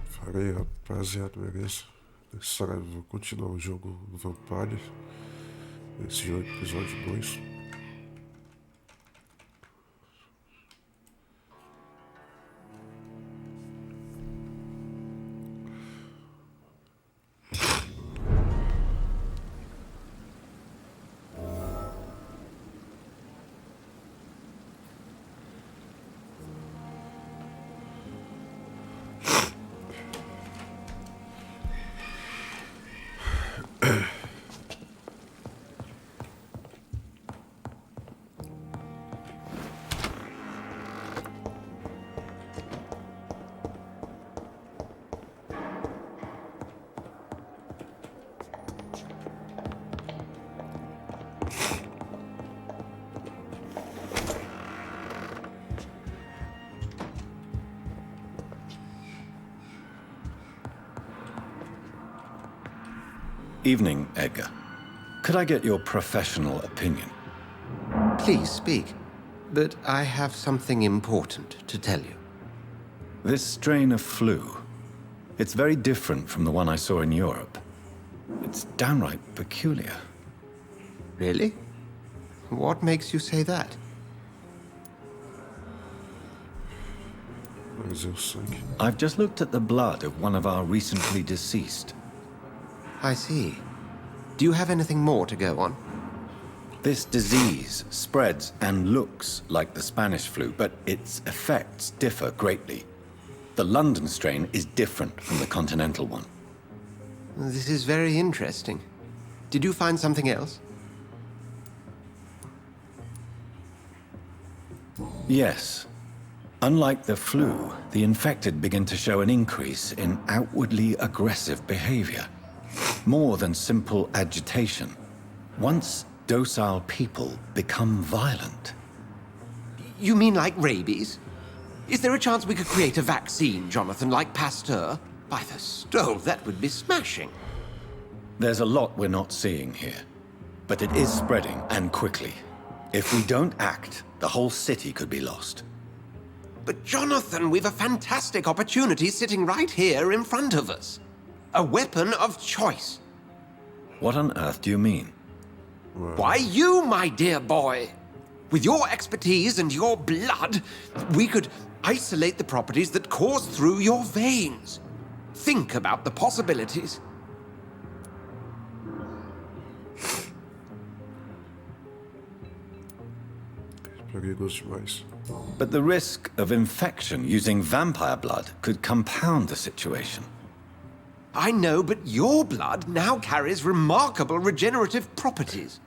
Fala aí, rapaziada, beleza? Nessa live eu vou continuar o jogo Vampyr. Esse jogo, episódio 2. Evening, Edgar. Could I get your professional opinion? Please speak, but I have something important to tell you. This strain of flu, it's very different from the one I saw in Europe. It's downright peculiar. Really? What makes you say that? Mas eu sangue. I've just looked at the blood of one of our recently deceased. I see. Do you have anything more to go on? This disease spreads and looks like the Spanish flu, but its effects differ greatly. The London strain is different from the continental one. This is very interesting. Did you find something else? Yes. Unlike the flu, the infected begin to show an increase in outwardly aggressive behavior. More than simple agitation. Once docile people become violent. You mean like rabies? Is there a chance we could create a vaccine, Jonathan, like Pasteur? By the stove, that would be smashing. There's a lot we're not seeing here. But it is spreading, and quickly. If we don't act, the whole city could be lost. But Jonathan, we've a fantastic opportunity sitting right here in front of us. A weapon of choice. What on earth do you mean? Why, you, my dear boy. With your expertise and your blood, we could isolate the properties that course through your veins. Think about the possibilities. Perigoso demais. But the risk of infection using vampire blood could compound the situation. I know, but your blood now carries remarkable regenerative properties.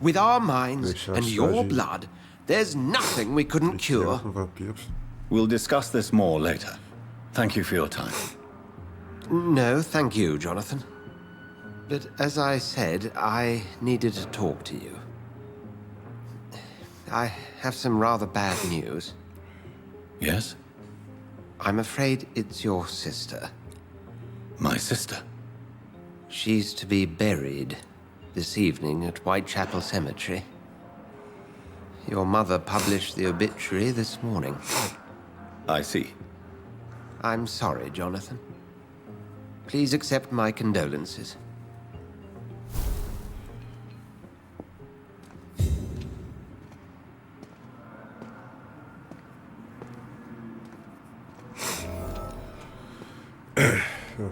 With our minds and your blood, there's nothing we couldn't cure. We'll discuss this more later. Thank you for your time. No, thank you, Jonathan. But as I said, I needed to talk to you. I have some rather bad news. Yes? I'm afraid it's your sister. My sister? She's to be buried this evening at Whitechapel Cemetery. Your mother published the obituary this morning. I see. I'm sorry, Jonathan. Please accept my condolences.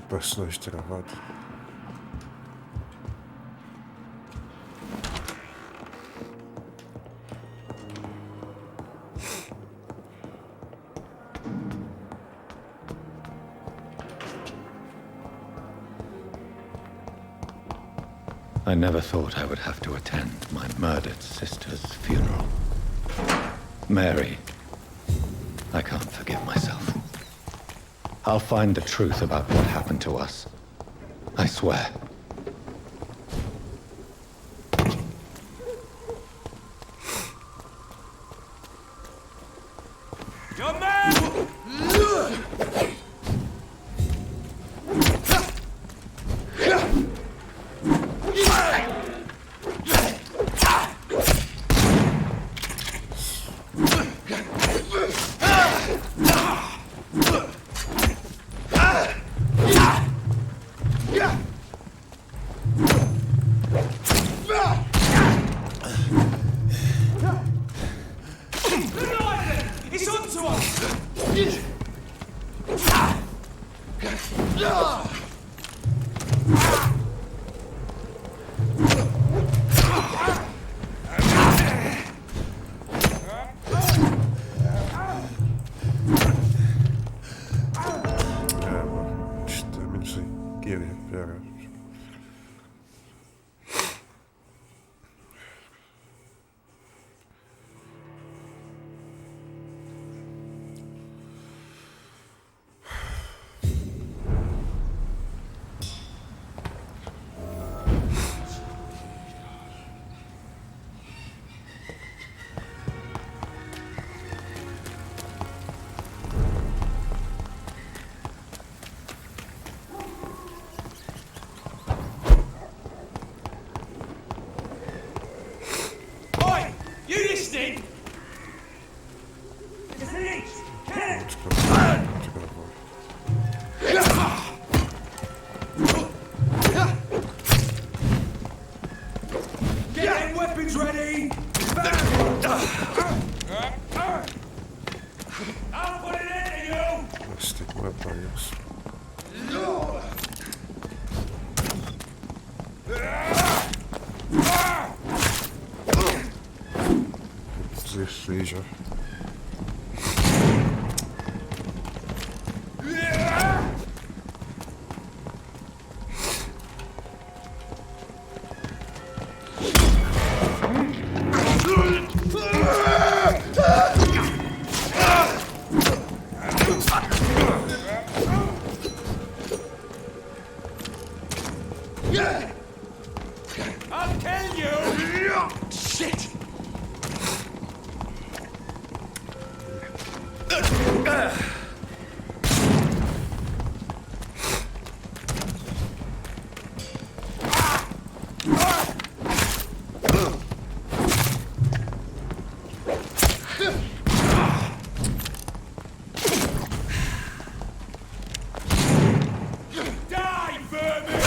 Personagem travado. I never thought I would have to attend my murdered sister's funeral. Mary, I can't forgive myself. I'll find the truth about what happened to us. I swear. Your man! Extremamente sem querer, pera. Oi! You listening? It's an H! Kill it! Get them weapons ready! I'll put it into you! Mas tem que matar isso. Seja. I'll kill you! Shit! Die, vermin!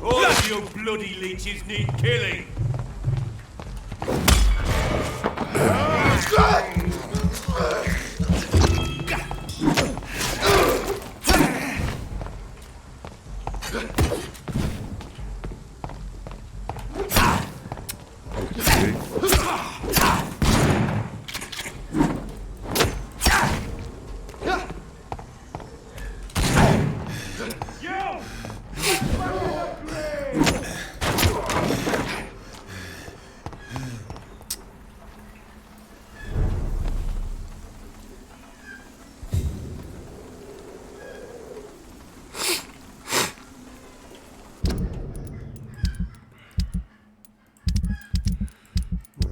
All of you bloody leeches need killing! You!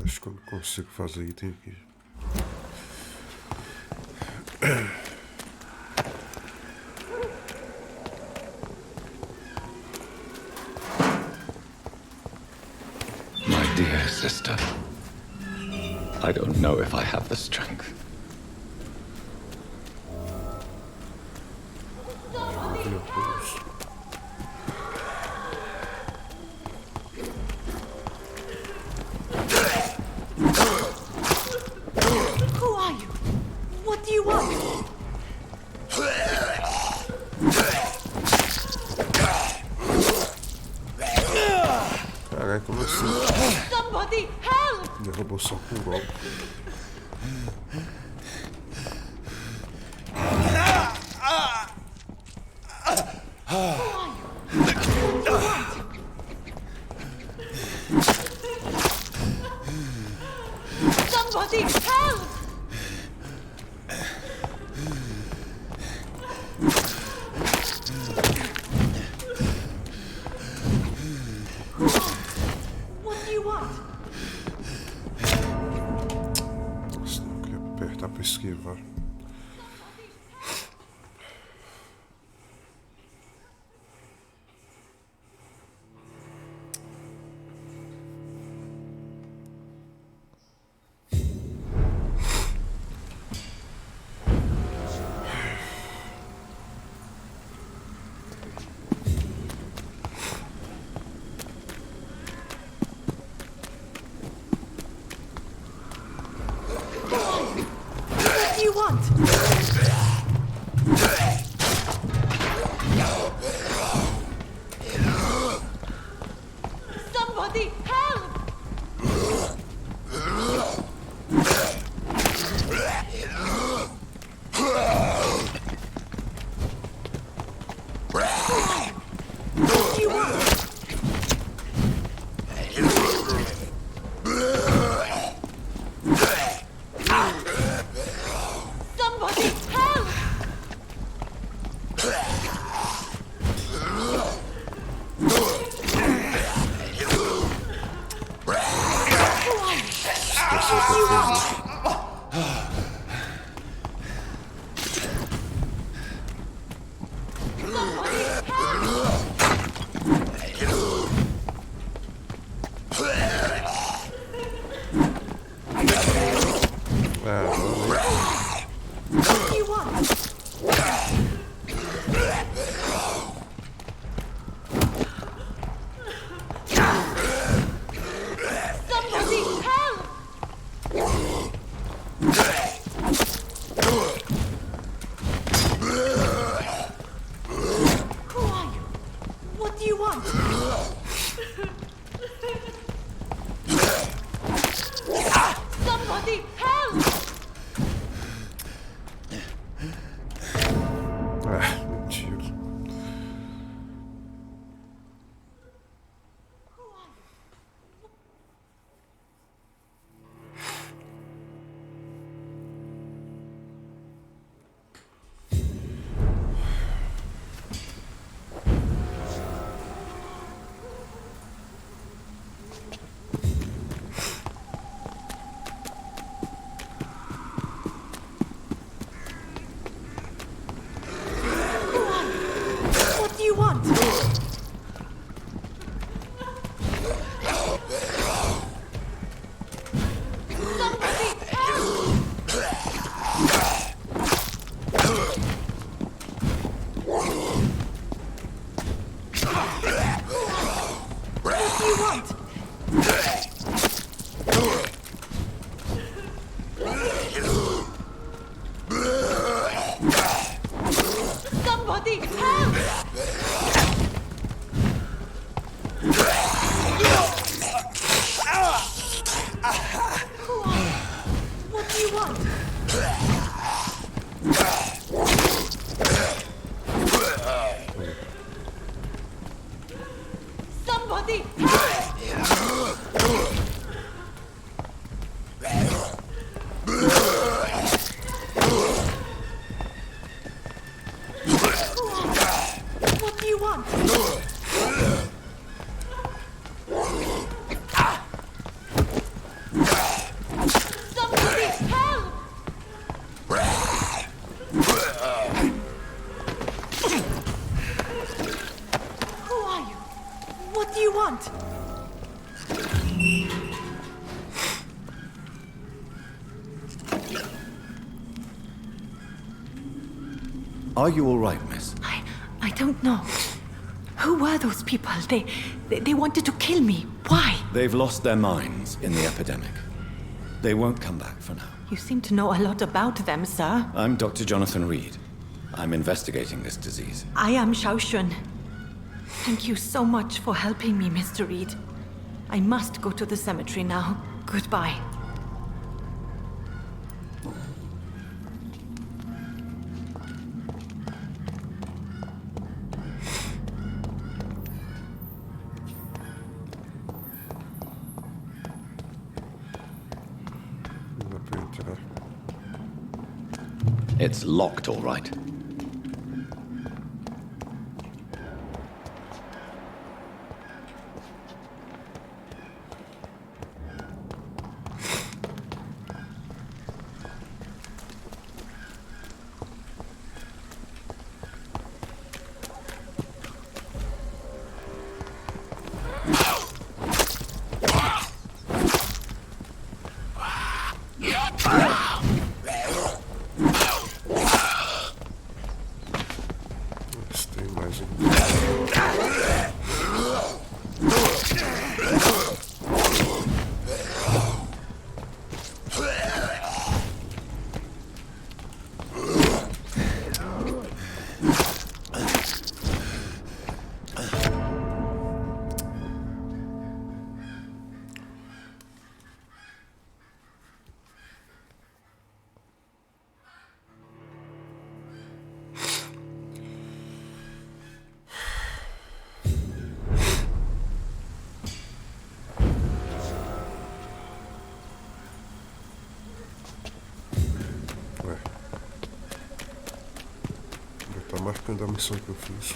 Acho que eu não consigo fazer item aqui. My dear sister, I don't know if I have the strength. Meu Deus. Who are you? What do you want? Caralho, como assim? Somebody help! Derrubou só com um golpe. Somebody help! What do you want? Nossa, não queria apertar pra esquivar. want? Somebody help! What do you want? Somebody help! What do you want? Somebody help! Who are you? What do you want? Somebody help! Ah, mentira. What do you want? Somebody help! What do you want? Somebody help! Who are you? What do you want? Somebody help! What do you want? Somebody help! Who are you? What do you want? Are you all right, miss? I don't know. Who were those people? They wanted to kill me. Why? They've lost their minds in the epidemic. They won't come back for now. You seem to know a lot about them, sir. I'm Dr. Jonathan Reed. I'm investigating this disease. I am Xiaoxun. Thank you so much for helping me, Mr. Reed. I must go to the cemetery now. Goodbye. Não dá pra entrar. It's locked, all right. Mas tem mais um. depende da missão que eu fiz.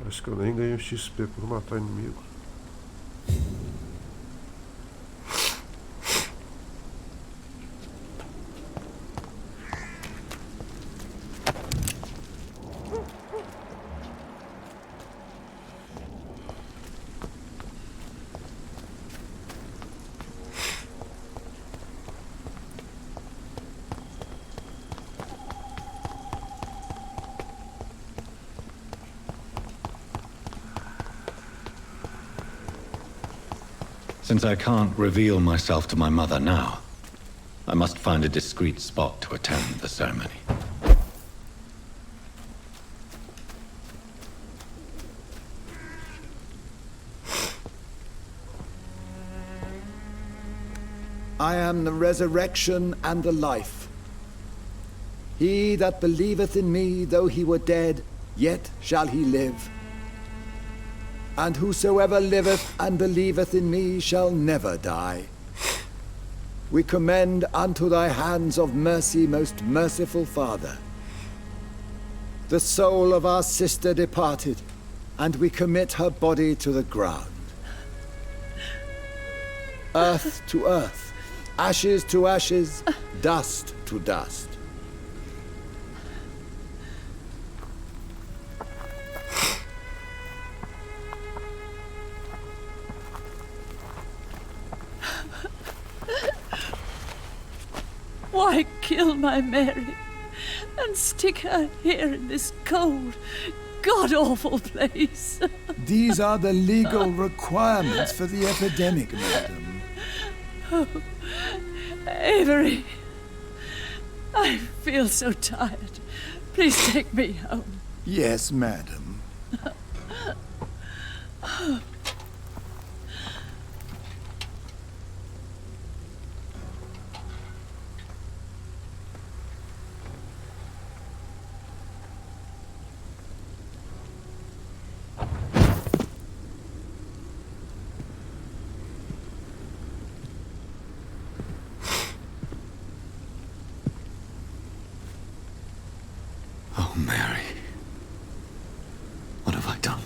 Acho que eu nem ganhei o XP por matar inimigo. Since I can't reveal myself to my mother now, I must find a discreet spot to attend the ceremony. I am the resurrection and the life. He that believeth in me, though he were dead, yet shall he live. And whosoever liveth and believeth in me shall never die. We commend unto thy hands of mercy, most merciful Father, the soul of our sister departed, and we commit her body to the ground. Earth to earth, ashes to ashes, dust to dust. Why kill my Mary and stick her here in this cold, god-awful place? These are the legal requirements for the epidemic, madam. Oh, Avery, I feel so tired. Please take me home. Yes, madam. Oh, Mary. What have I done?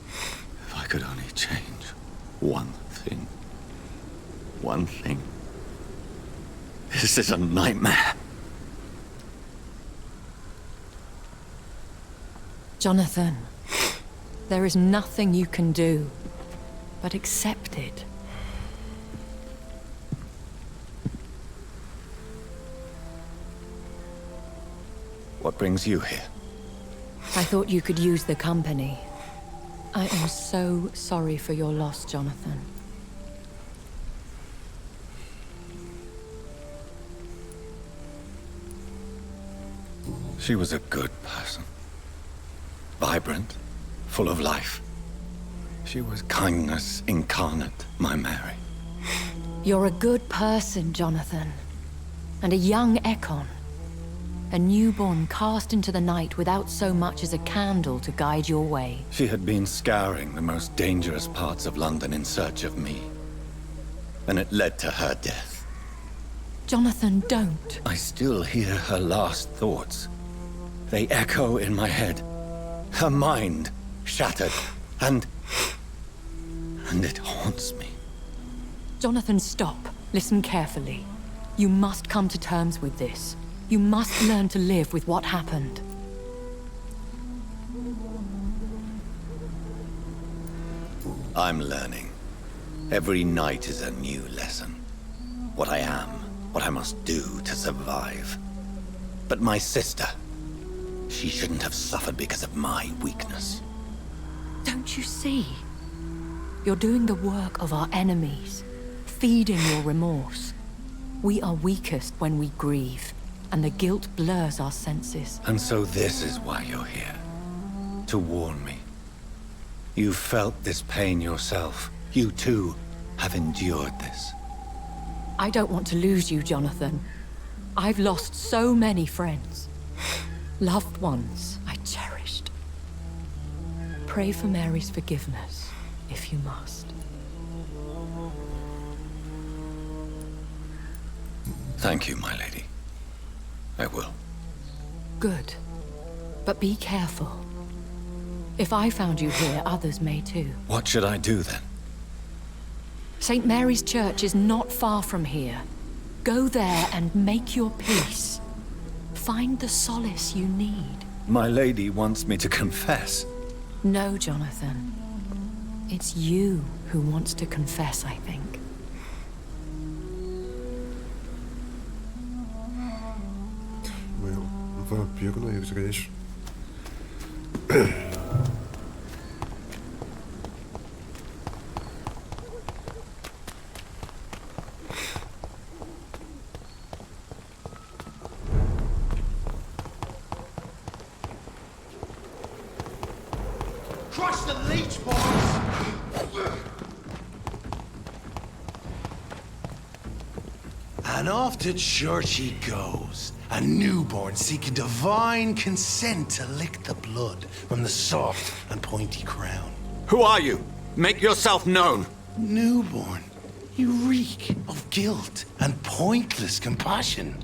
If I could only change one thing. One thing. This is a nightmare. Jonathan, there is nothing you can do but accept it. What brings you here? I thought you could use the company. I am so sorry for your loss, Jonathan. She was a good person. Vibrant, full of life. She was kindness incarnate, my Mary. You're a good person, Jonathan. And a young Ekon. A newborn cast into the night without so much as a candle to guide your way. She had been scouring the most dangerous parts of London in search of me. And it led to her death. Jonathan, don't. I still hear her last thoughts. They echo in my head. Her mind shattered, and it haunts me. Jonathan, stop. Listen carefully. You must come to terms with this. You must learn to live with what happened. I'm learning. Every night is a new lesson. What I am, what I must do to survive. But my sister, she shouldn't have suffered because of my weakness. Don't you see? You're doing the work of our enemies, feeding your remorse. We are weakest when we grieve, and the guilt blurs our senses. And so this is why you're here. To warn me. You've felt this pain yourself. You too have endured this. I don't want to lose you, Jonathan. I've lost so many friends. Loved ones I cherished. Pray for Mary's forgiveness, if you must. Thank you, my lady. I will. Good. But be careful. If I found you here, others may too. What should I do then? St. Mary's Church is not far from here. Go there and make your peace. Find the solace you need. My lady wants me to confess. No, Jonathan. It's you who wants to confess, I think. Vampyr na E3. Crush the leech, boys! And off to church he goes. A newborn seeking divine consent to lick the blood from the soft and pointy crown. Who are you? Make yourself known. Newborn, you reek of guilt and pointless compassion.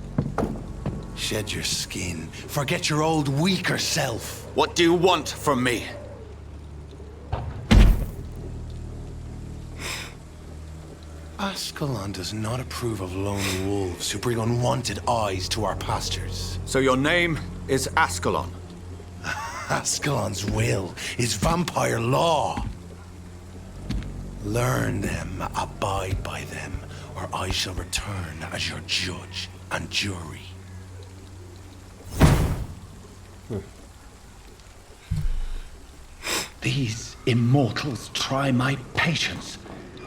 Shed your skin, forget your old weaker self. What do you want from me? Ascalon does not approve of lone wolves who bring unwanted eyes to our pastures. So your name is Ascalon? Ascalon's will is vampire law. Learn them, abide by them, or I shall return as your judge and jury. These immortals try my patience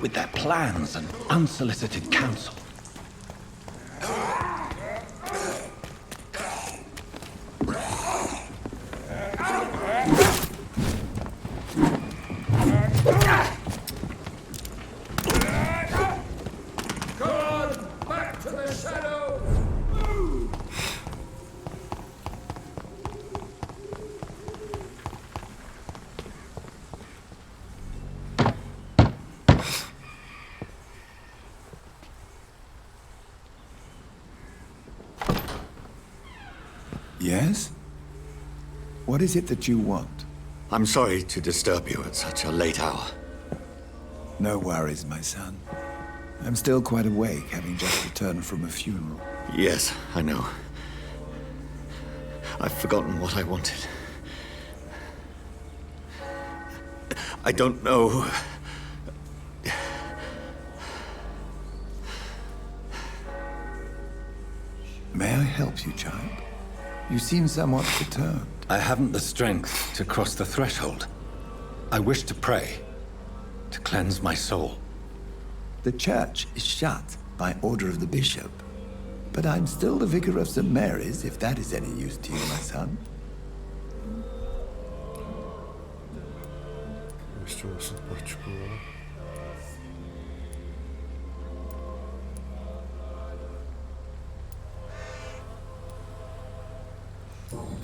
with their plans and unsolicited counsel. Yes? What is it that you want? I'm sorry to disturb you at such a late hour. No worries, my son. I'm still quite awake, having just returned from a funeral. Yes, I know. I've forgotten what I wanted. I don't know. May I help you, child? You seem somewhat perturbed. I haven't the strength to cross the threshold. I wish to pray, to cleanse my soul. The church is shut by order of the bishop. But I'm still the vicar of St. Mary's, if that is any use to you, my son. Este é um assunto particular.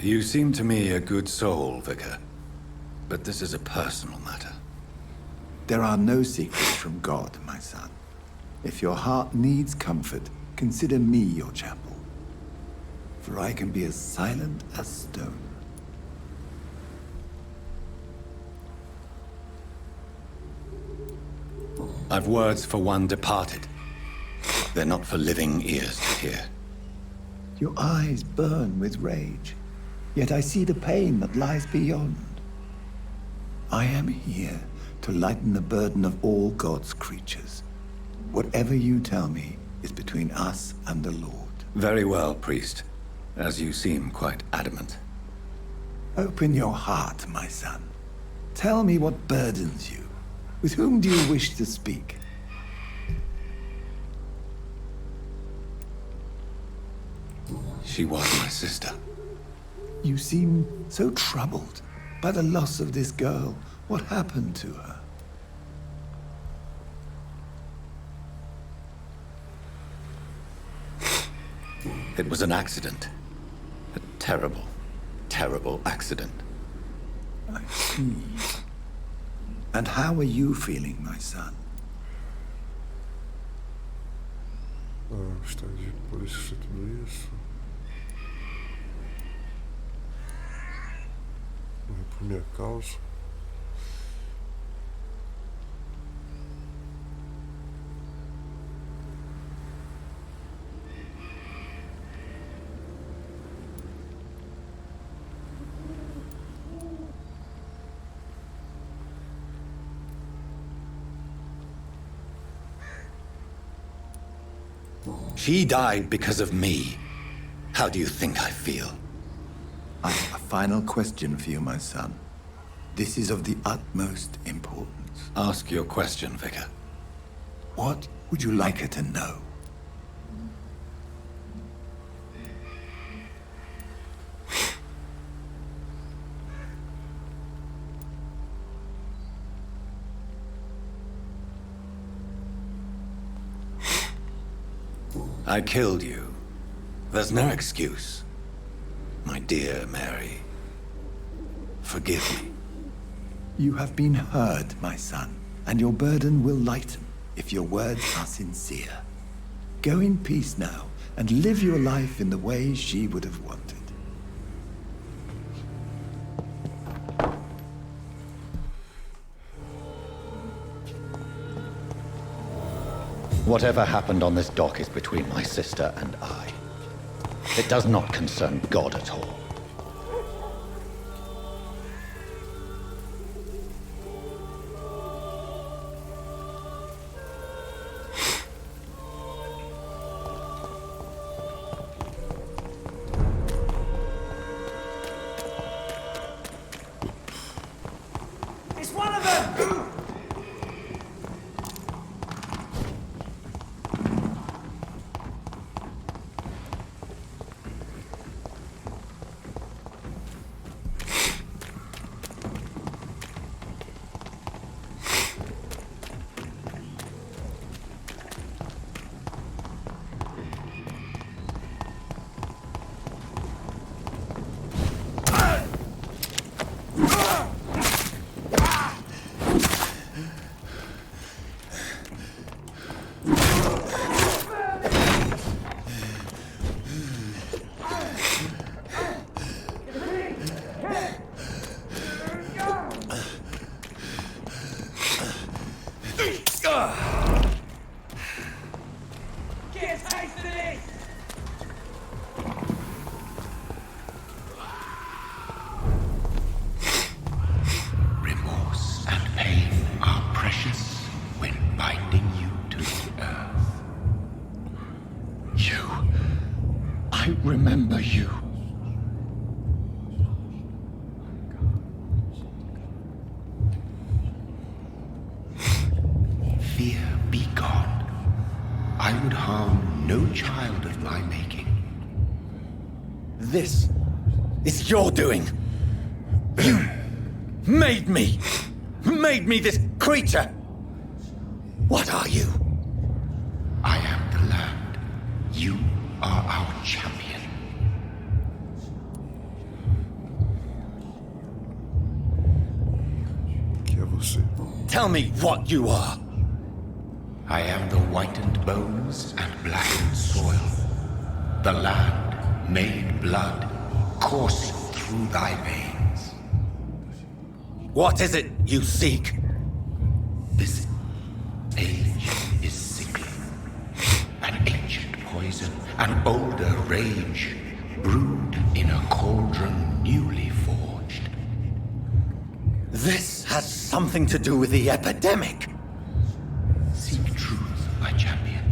You seem to me a good soul, Vicar. But this is a personal matter. There are no secrets from God, my son. If your heart needs comfort, consider me your chapel. For I can be as silent as stone. I've words for one departed. They're not for living ears to hear. Your eyes burn with rage, yet I see the pain that lies beyond. I am here to lighten the burden of all God's creatures. Whatever you tell me is between us and the Lord. Very well, priest. As you seem quite adamant. Open your heart, my son. Tell me what burdens you. With whom do you wish to speak? She was my sister. You seem so troubled by the loss of this girl. What happened to her? It was an accident. A terrible, terrible accident. I see. And how are you feeling, my son? Está de por isso tudo isso. Não é por minha causa. She died because of me. How do you think I feel? I have a final question for you, my son. This is of the utmost importance. Ask your question, Vicar. What would you like her to know? I killed you. There's no excuse. My dear Mary, forgive me. You have been heard, my son, and your burden will lighten if your words are sincere. Go in peace now, and live your life in the way she would have wanted. Whatever happened on this dock is between my sister and I. It does not concern God at all. It's one of them! fear be gone. I would harm no child of my making. This is your doing. You made me this creature. What are you? I am the land. You are our champion. Tell me what you are. I am the whitened bones and blackened soil. The land made blood coursing through thy veins. What is it you seek? This age is sickly. An ancient poison, an older rage, brewed in a cauldron newly forged. This has something to do with the epidemic. Seek truth, my champion.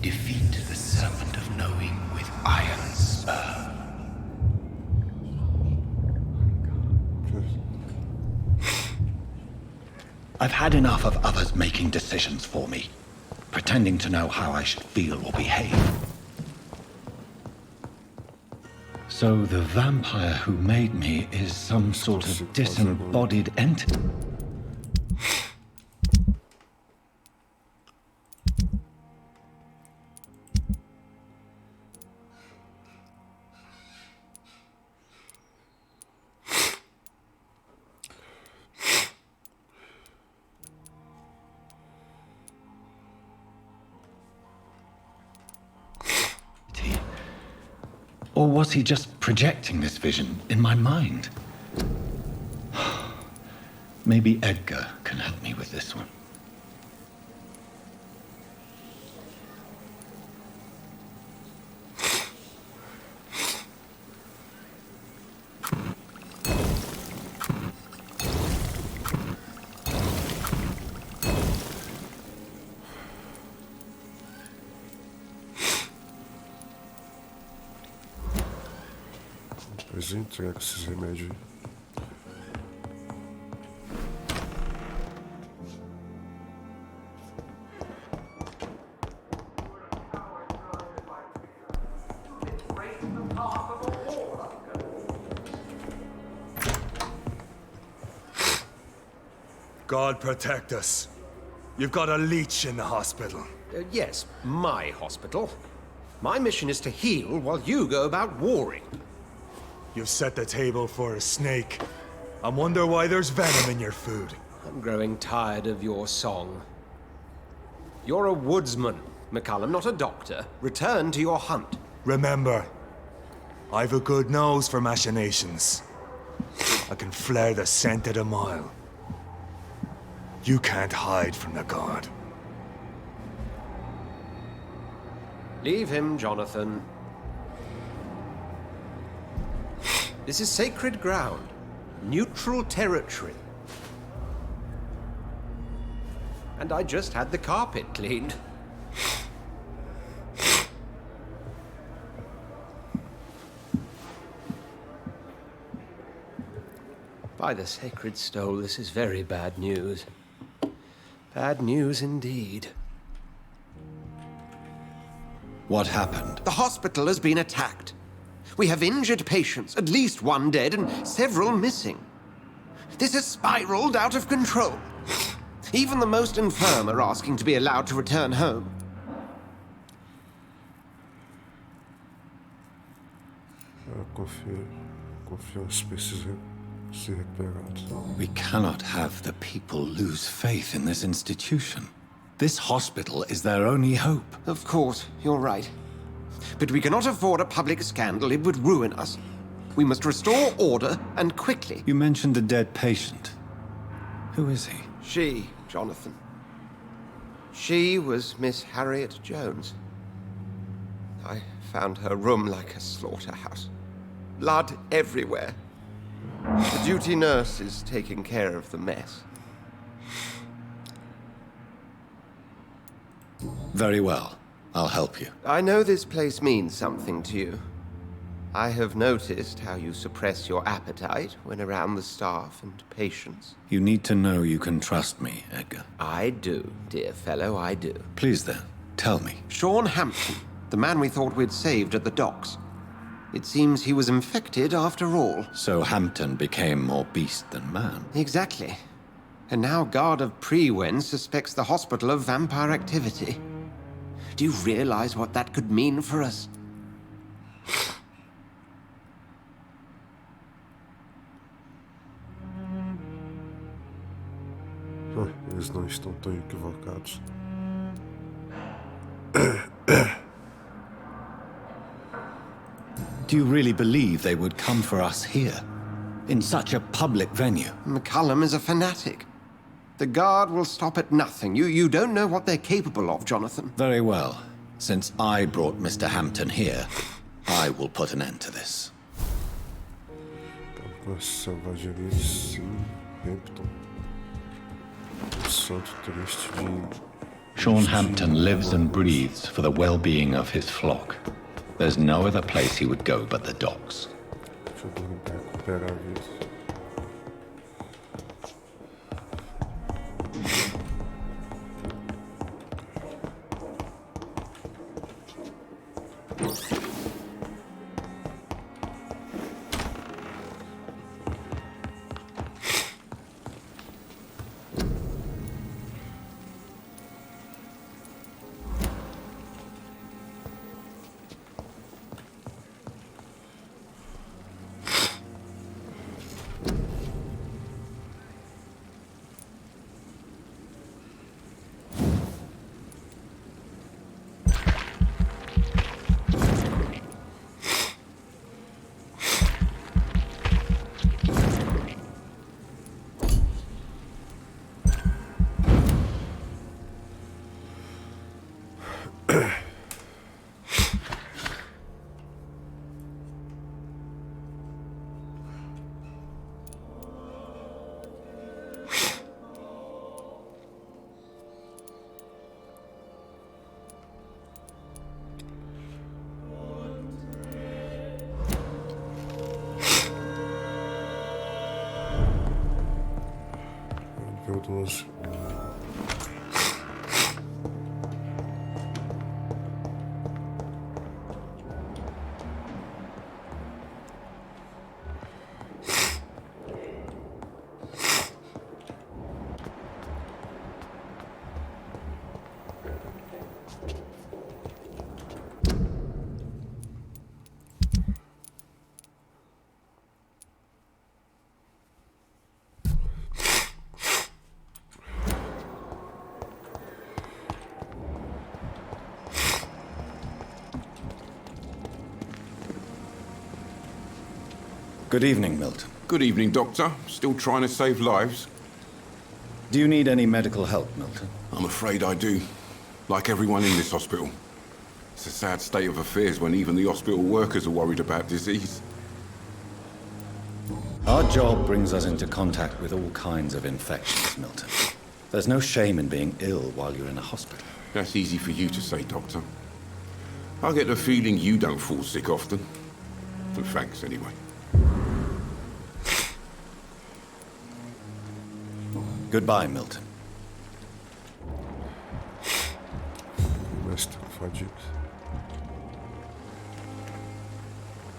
Defeat the serpent of knowing with iron spur. I've had enough of others making decisions for me, pretending to know how I should feel or behave. So the vampire who made me is some sort of disembodied entity. Or was he just projecting this vision in my mind? Maybe Edgar can help me with this one. Depois entrega esses remédios aí. God protect us. You've got a leech in the hospital. Yes, my hospital. My mission is to heal while you go about warring. You've set the table for a snake. I wonder why there's venom in your food. I'm growing tired of your song. You're a woodsman, McCallum, not a doctor. Return to your hunt. Remember, I've a good nose for machinations. I can flare the scent at a mile. You can't hide from the god. Leave him, Jonathan. This is sacred ground. Neutral territory. And I just had the carpet cleaned. By the sacred stole, this is very bad news. Bad news indeed. What happened? The hospital has been attacked. We have injured patients, at least one dead and several missing. This has spiraled out of control. Even the most infirm are asking to be allowed to return home. Confiança precisa ser recuperada. We cannot have the people lose faith in this institution. This hospital is their only hope. Of course, you're right. But we cannot afford a public scandal. It would ruin us. We must restore order, and quickly. You mentioned a dead patient. Who is he? She, Jonathan. She was Miss Harriet Jones. I found her room like a slaughterhouse. Blood everywhere. The duty nurse is taking care of the mess. Very well. I'll help you. I know this place means something to you. I have noticed how you suppress your appetite when around the staff and patients. You need to know you can trust me, Edgar. I do, dear fellow, I do. Please then, tell me. Sean Hampton, the man we thought we'd saved at the docks. It seems he was infected after all. So Hampton became more beast than man. Exactly. And now Guard of Prewen suspects the hospital of vampire activity. Do you realize what that could mean for us? Eles não estão tão equivocados. Do you really believe they would come for us here? In such a public venue? McCullum is a fanatic. The Guard will stop at nothing. You don't know what they're capable of, Jonathan. Very well. Since I brought Mr. Hampton here, I will put an end to this. Com a selvageria, sim, Hampton. Santo, Triste de... Sean Hampton lives and breathes for the well-being of his flock. There's no other place he would go but the docks. Deixa eu recuperar a vida. Those. Good evening, Milton. Good evening, Doctor. Still trying to save lives? Do you need any medical help, Milton? I'm afraid I do. Like everyone in this hospital. It's a sad state of affairs when even the hospital workers are worried about disease. Our job brings us into contact with all kinds of infections, Milton. There's no shame in being ill while you're in a hospital. That's easy for you to say, Doctor. I get the feeling you don't fall sick often. And thanks, anyway. Goodbye, Milton.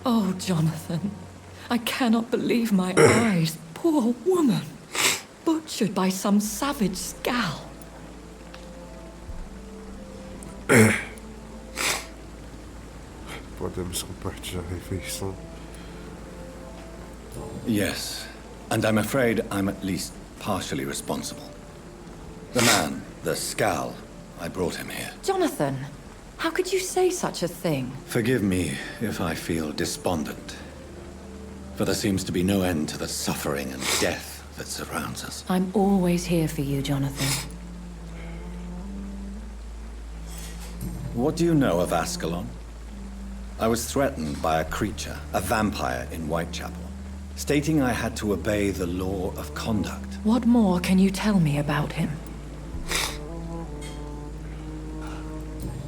Oh, Jonathan. I cannot believe my eyes. Poor woman. Butchered by some savage scowl. Podemos compartilhar a refeição. Yes, and I'm afraid I'm at least partially responsible. The man, the scowl, I brought him here. Jonathan, how could you say such a thing? Forgive me if I feel despondent, for there seems to be no end to the suffering and death that surrounds us. I'm always here for you, Jonathan. What do you know of Ascalon? I was threatened by a creature, a vampire in Whitechapel, stating I had to obey the law of conduct. What more can you tell me about him?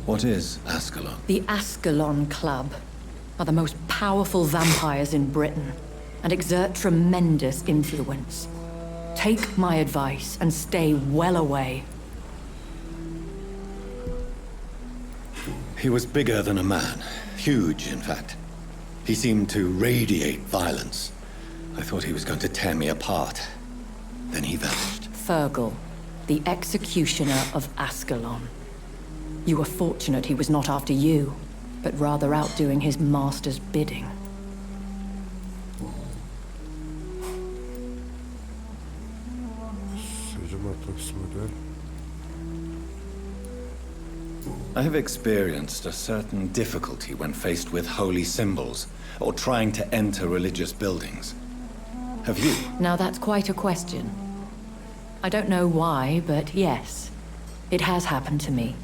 What is Ascalon? The Ascalon Club. are the most powerful vampires in Britain and exert tremendous influence. Take my advice and stay well away. He was bigger than a man. Huge, in fact. He seemed to radiate violence. I thought he was going to tear me apart. Then he vanished. Fergal, the executioner of Ascalon. You were fortunate he was not after you, but rather out doing his master's bidding. I have experienced a certain difficulty when faced with holy symbols, or trying to enter religious buildings. Have you? Now that's quite a question. I don't know why, but yes, it has happened to me.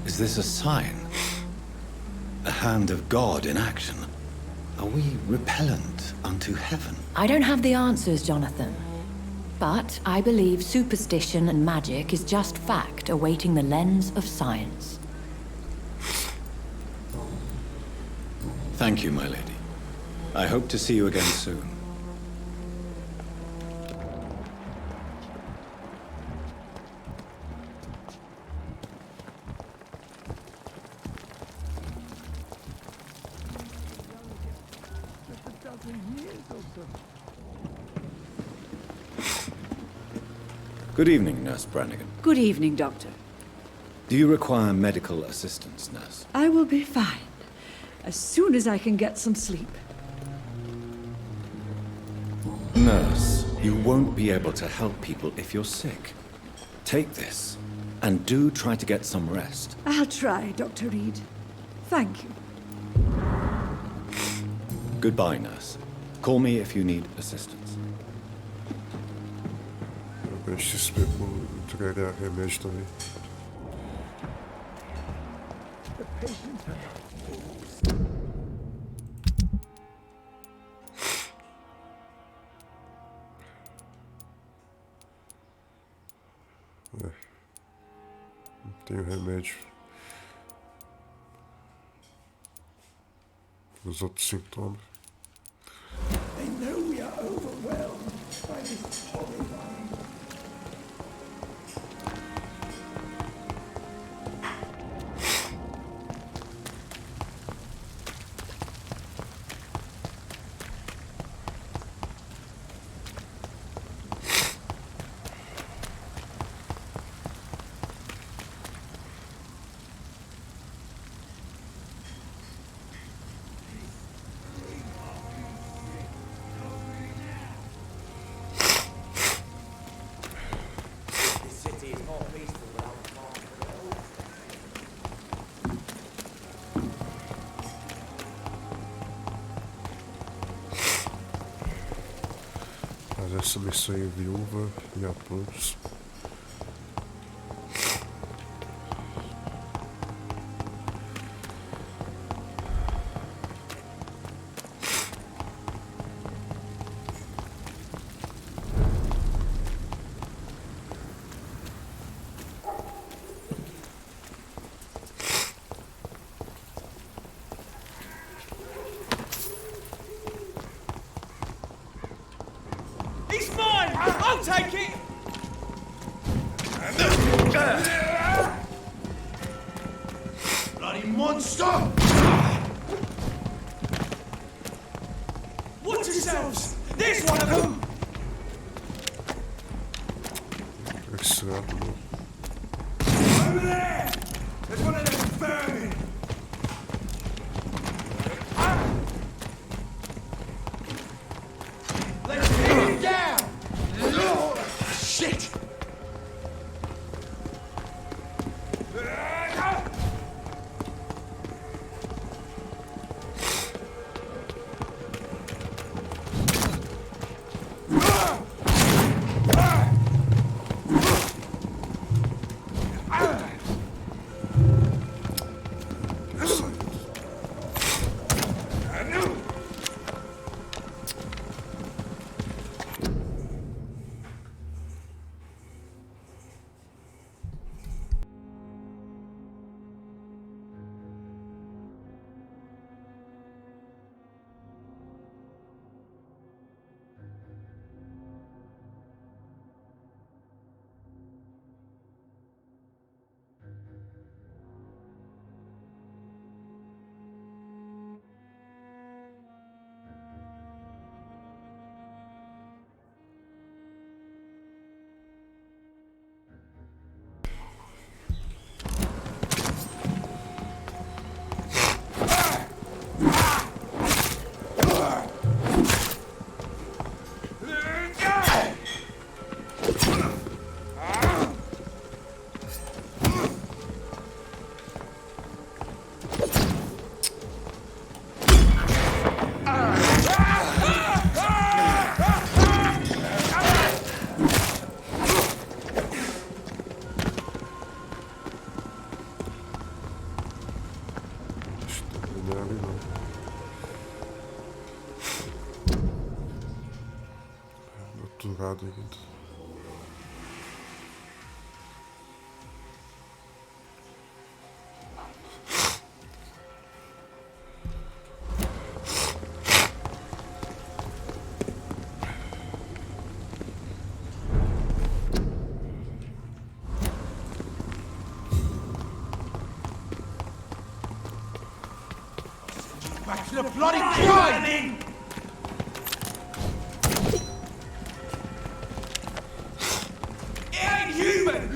Is this a sign? A hand of God in action? Are we repellent unto heaven? I don't have the answers, Jonathan. But I believe superstition and magic is just fact awaiting the lens of science. Thank you, my lady. I hope to see you again soon. Good evening, Nurse Brannigan. Good evening, Doctor. Do you require medical assistance, Nurse? I will be fine, as soon as I can get some sleep. Nurse, you won't be able to help people if you're sick. Take this, and do try to get some rest. I'll try, Dr. Reed. Thank you. Goodbye, Nurse. Call me if you need assistance. XP por entregar remédio também. Não tenho remédio para os outros sintomas. They know we are overwhelmed by this horrible. Essa missão é viúva e a todos. I'll take it! Bloody monster! Watch yourselves! There's one of them! Over there! There's one of them vermin! Let's take him down! Shit! capturado ainda. Back to the bloody crime! It ain't human!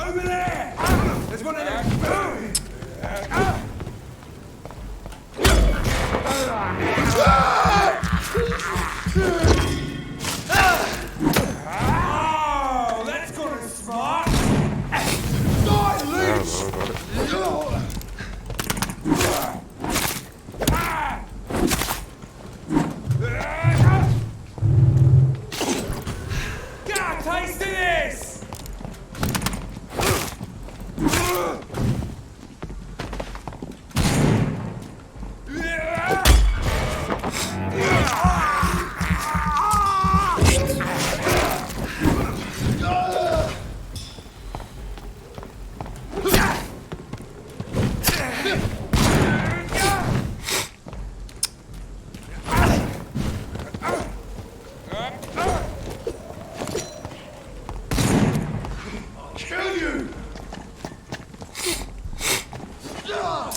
Over there! There's one of them! Oh, that's gonna smart! God, taste this! Chato.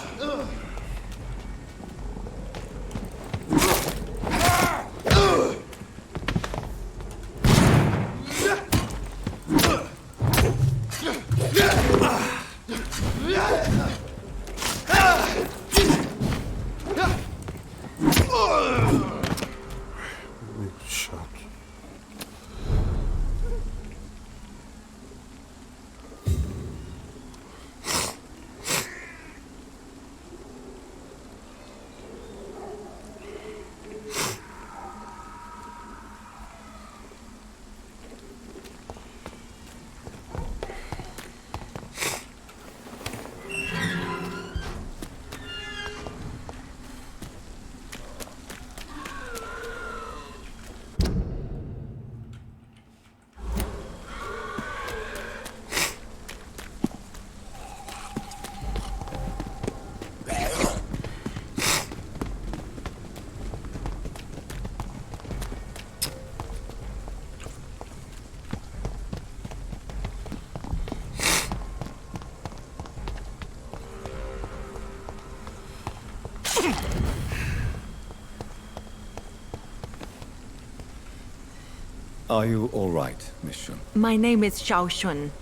Are you all right, Miss Shun? My name is Xiao Shun.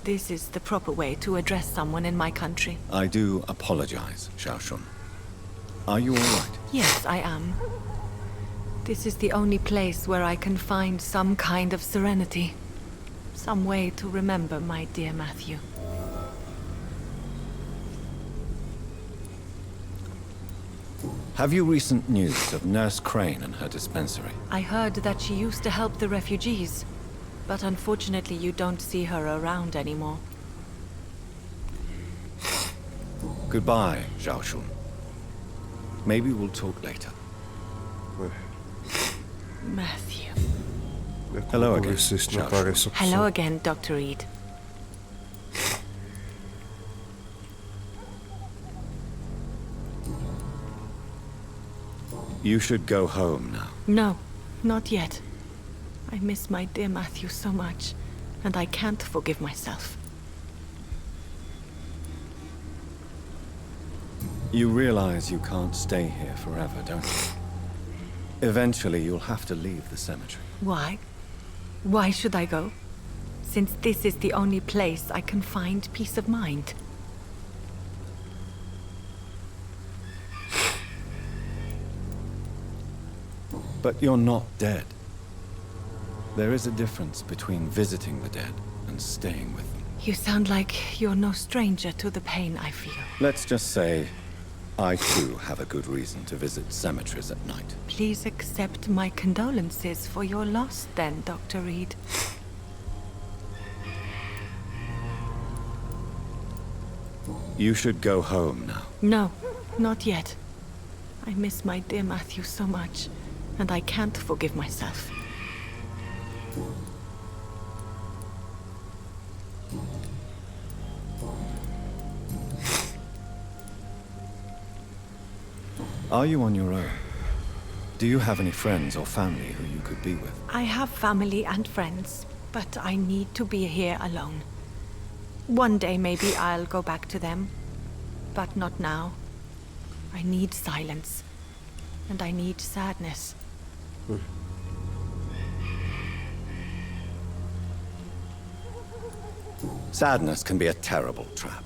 This is the proper way to address someone in my country. I do apologize, Xiao Shun. Are you all right? Yes, I am. This is the only place where I can find some kind of serenity. Some way to remember my dear Matthew. Have you recent news of Nurse Crane and her dispensary? I heard that she used to help the refugees, but unfortunately you don't see her around anymore. Goodbye, Xiao Shun. Maybe we'll talk later. Matthew. Hello again, Xiao Shun. Hello again, Dr. Reed. You should go home now. No, not yet. I miss my dear Matthew so much, and I can't forgive myself. You realize you can't stay here forever, don't you? Eventually, you'll have to leave the cemetery. Why? Why should I go? Since this is the only place I can find peace of mind. But you're not dead. There is a difference between visiting the dead and staying with them. You sound like you're no stranger to the pain I feel. Let's just say, I too have a good reason to visit cemeteries at night. Please accept my condolences for your loss then, Dr. Reed. You should go home now. No, not yet. I miss my dear Matthew so much, and I can't forgive myself. Are you on your own? Do you have any friends or family who you could be with? I have family and friends, but I need to be here alone. One day maybe I'll go back to them, but not now. I need silence, and I need sadness. Sadness can be a terrible trap.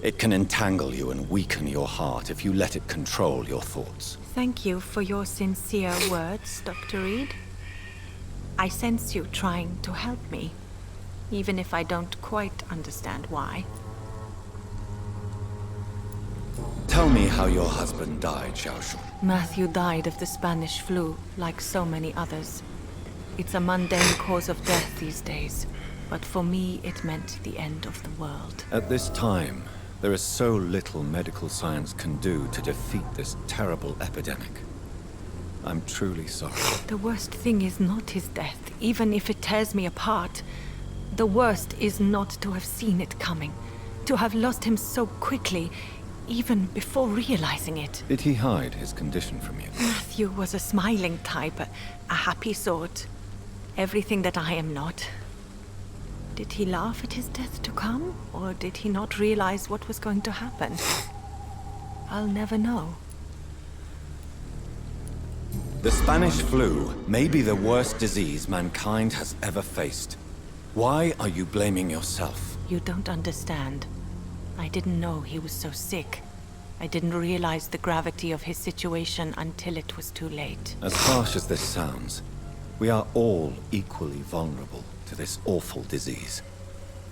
It can entangle you and weaken your heart if you let it control your thoughts. Thank you for your sincere words, Dr. Reed. I sense you trying to help me, even if I don't quite understand why. Tell me how your husband died, Xiaoshun. Matthew died of the Spanish flu, like so many others. It's a mundane cause of death these days, but for me it meant the end of the world. At this time, there is so little medical science can do to defeat this terrible epidemic. I'm truly sorry. The worst thing is not his death, even if it tears me apart. The worst is not to have seen it coming, to have lost him so quickly, even before realizing it. Did he hide his condition from you? Matthew was a smiling type, a happy sort. Everything that I am not. Did he laugh at his death to come, or did he not realize what was going to happen? I'll never know. The Spanish flu may be the worst disease mankind has ever faced. Why are you blaming yourself? You don't understand. I didn't know he was so sick. I didn't realize the gravity of his situation until it was too late. As harsh as this sounds, we are all equally vulnerable to this awful disease.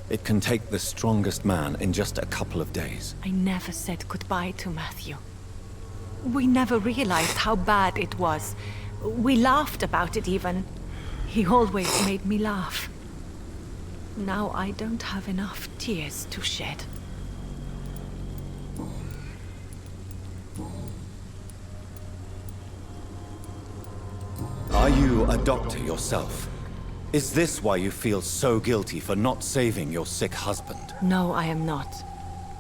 It can take the strongest man in just a couple of days. I never said goodbye to Matthew. We never realized how bad it was. We laughed about it even. He always made me laugh. Now I don't have enough tears to shed. Are you a doctor yourself? Is this why you feel so guilty for not saving your sick husband? No, I am not.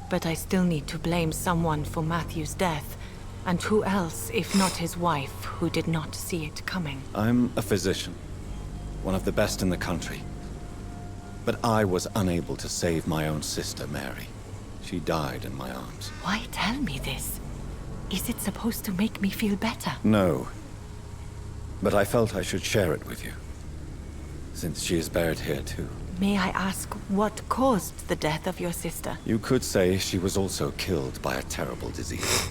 But I still need to blame someone for Matthew's death. And who else, if not his wife, who did not see it coming? I'm a physician. One of the best in the country. But I was unable to save my own sister, Mary. She died in my arms. Why tell me this? Is it supposed to make me feel better? No. But I felt I should share it with you. Since she is buried here too. May I ask what caused the death of your sister? You could say she was also killed by a terrible disease.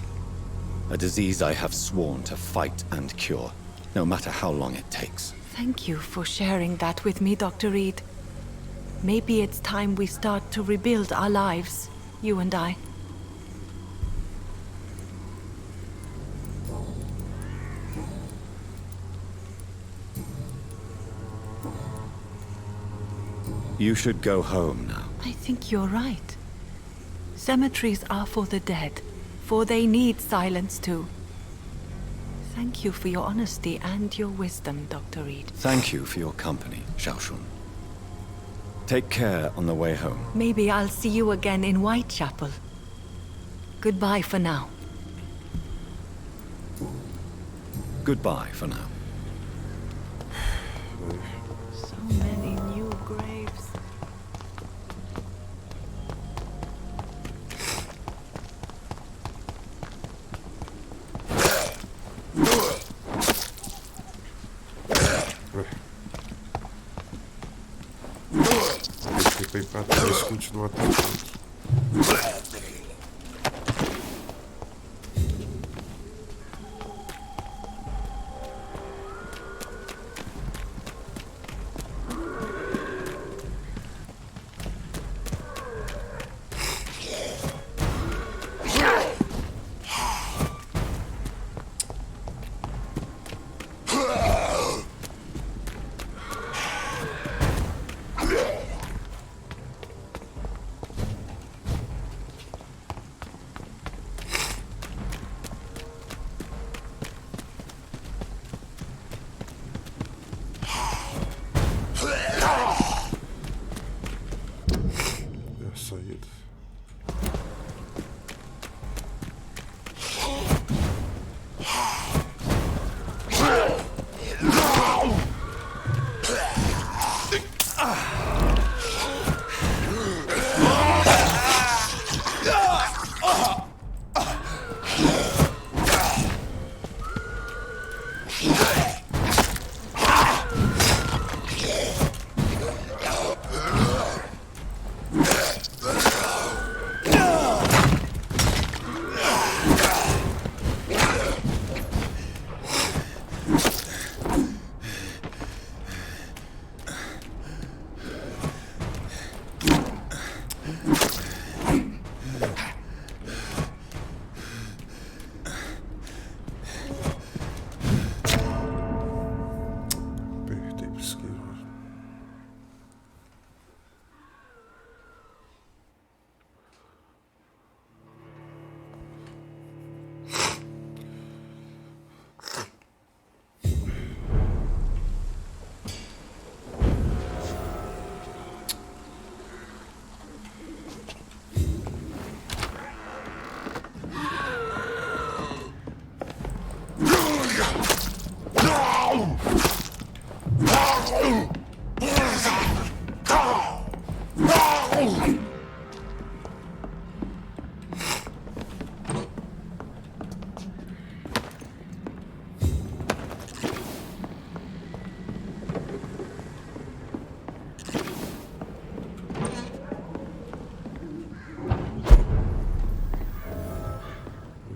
A disease I have sworn to fight and cure, no matter how long it takes. Thank you for sharing that with me, Dr. Reed. Maybe it's time we start to rebuild our lives, you and I. You should go home now. I think you're right. Cemeteries are for the dead, for they need silence too. Thank you for your honesty and your wisdom, Dr. Reed. Thank you for your company, Xiaoshun. Take care on the way home. Maybe I'll see you again in Whitechapel. Goodbye for now. Goodbye for now. Tem que ir pra trás e continuar atacando.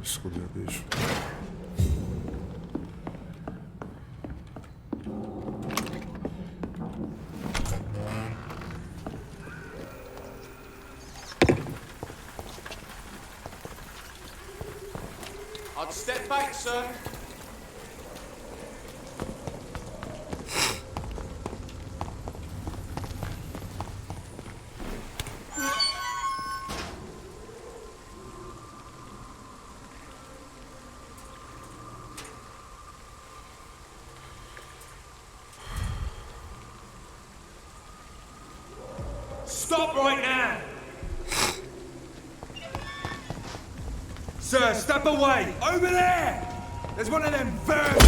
Escolher beijo. I'd step back, sir. Stop right now! Sir, step away! Over there! There's one of them vermin!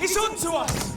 It's on to us!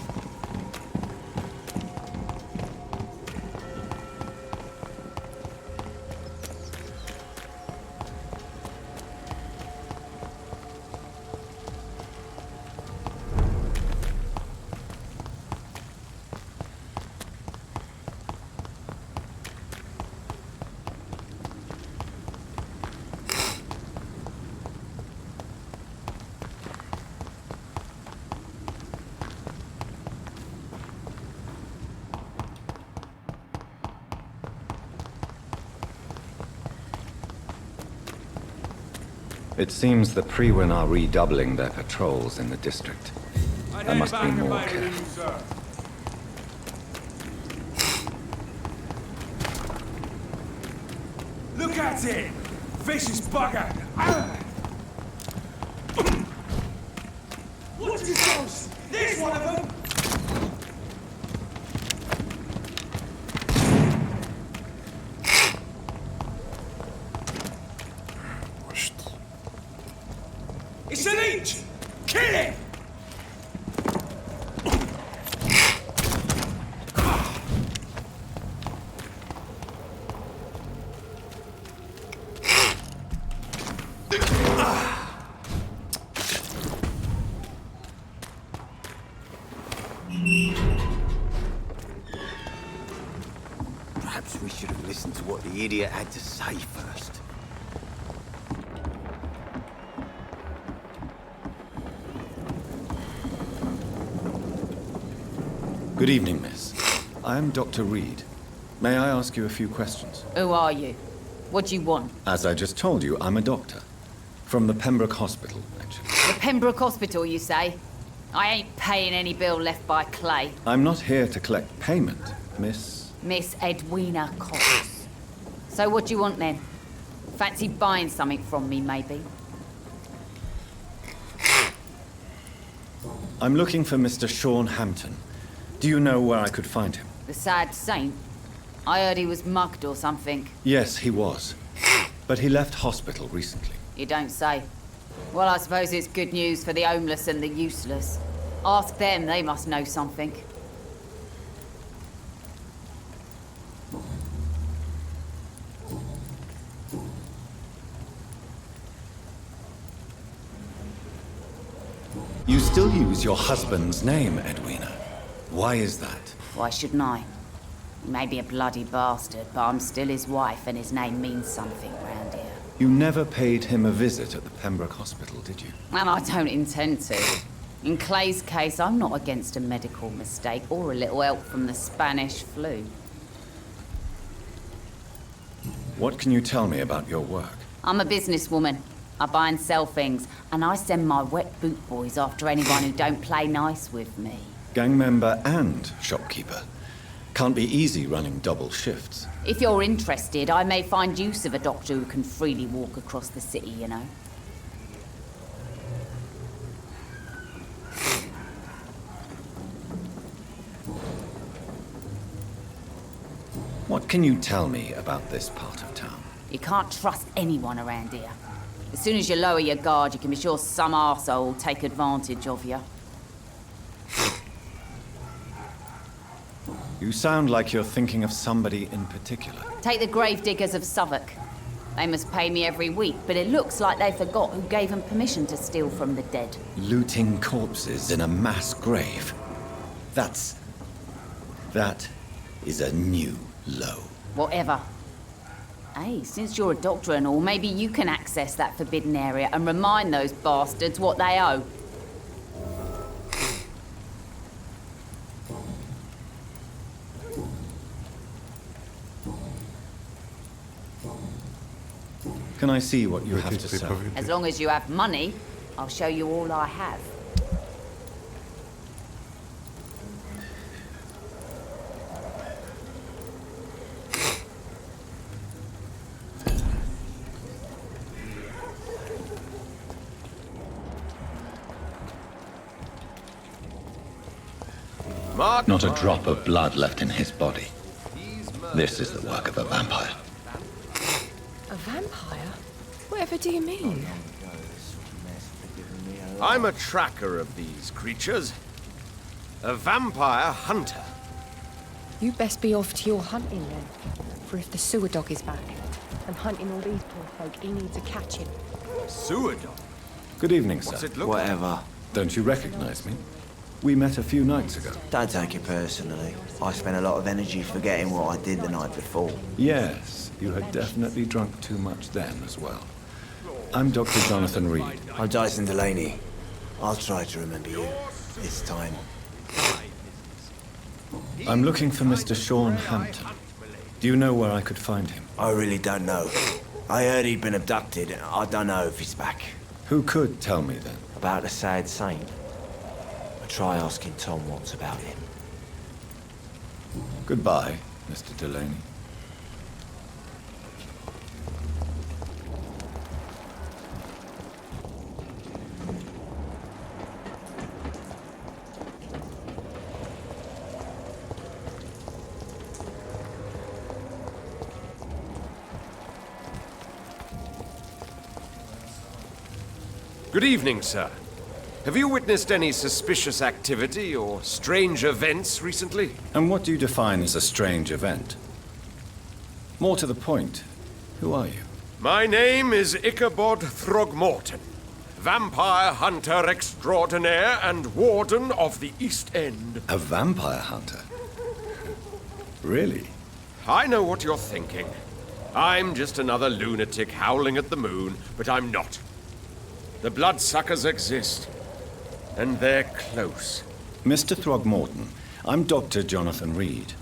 It seems the Priwen are redoubling their patrols in the district. There must be more care. Look at it! Vicious bugger! Ah! What's his ghost? There's one of them! It's an leech! Kill it! Perhaps we should have listened to what the idiot had to say first. Good evening, miss. I am Dr. Reed. May I ask you a few questions? Who are you? What do you want? As I just told you, I'm a doctor. From the Pembroke Hospital, actually. The Pembroke Hospital, you say? I ain't paying any bill left by Clay. I'm not here to collect payment, miss. Miss Edwina Cox. So what do you want then? Fancy buying something from me, maybe? I'm looking for Mr. Sean Hampton. Do you know where I could find him? The sad saint? I heard he was mugged or something. Yes, he was. But he left hospital recently. You don't say. Well, I suppose it's good news for the homeless and the useless. Ask them, they must know something. You still use your husband's name, Edwina. Why is that? Why shouldn't I? He may be a bloody bastard, but I'm still his wife and his name means something round here. You never paid him a visit at the Pembroke Hospital, did you? And I don't intend to. In Clay's case, I'm not against a medical mistake or a little help from the Spanish flu. What can you tell me about your work? I'm a businesswoman. I buy and sell things, and I send my wet boot boys after anyone who don't play nice with me. Gang member and shopkeeper. Can't be easy running double shifts. If you're interested, I may find use of a doctor who can freely walk across the city, you know. What can you tell me about this part of town? You can't trust anyone around here. As soon as you lower your guard, you can be sure some arsehole will take advantage of you. You sound like you're thinking of somebody in particular. Take the gravediggers of Southwark. They must pay me every week, but it looks like they forgot who gave them permission to steal from the dead. Looting corpses in a mass grave. That is a new low. Whatever. Hey, since you're a doctor and all, maybe you can access that forbidden area and remind those bastards what they owe. Can I see what you have to sell? As long as you have money, I'll show you all I have. Not a drop of blood left in his body. This is the work of a vampire. A vampire? Whatever do you mean? I'm a tracker of these creatures. A vampire hunter. You best be off to your hunting then. For if the sewer dog is back and hunting all these poor folk, he needs a catching. Sewer dog? Good evening, sir. What's it look Whatever. Don't you recognize me? We met a few nights ago. Don't take it personally. I spent a lot of energy forgetting what I did the night before. Yes, you had definitely drunk too much then as well. I'm Dr. Jonathan Reed. I'm Dyson Delaney. I'll try to remember you. This time. I'm looking for Mr. Sean Hampton. Do you know where I could find him? I really don't know. I heard he'd been abducted. I don't know if he's back. Who could tell me then? About the sad saint. I'll try asking Tom Watts about him. Goodbye, Mr. Delaney. Good evening, sir. Have you witnessed any suspicious activity or strange events recently? And what do you define as a strange event? More to the point, who are you? My name is Ichabod Throgmorton, vampire hunter extraordinaire and warden of the East End. A vampire hunter? Really? I know what you're thinking. I'm just another lunatic howling at the moon, but I'm not. The bloodsuckers exist, and they're close. Mr. Throgmorton, I'm Dr. Jonathan Reed.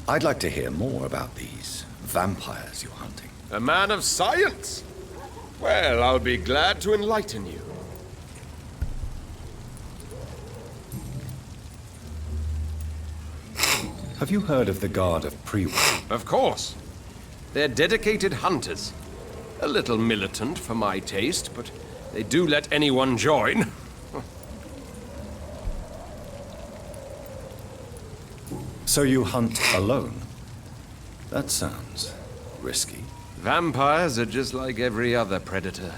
I'd like to hear more about these vampires you're hunting. A man of science? Well, I'll be glad to enlighten you. Have you heard of the Guard of Priwa? Of course. They're dedicated hunters. A little militant for my taste, but they do let anyone join. So you hunt alone? That sounds risky. Vampires are just like every other predator.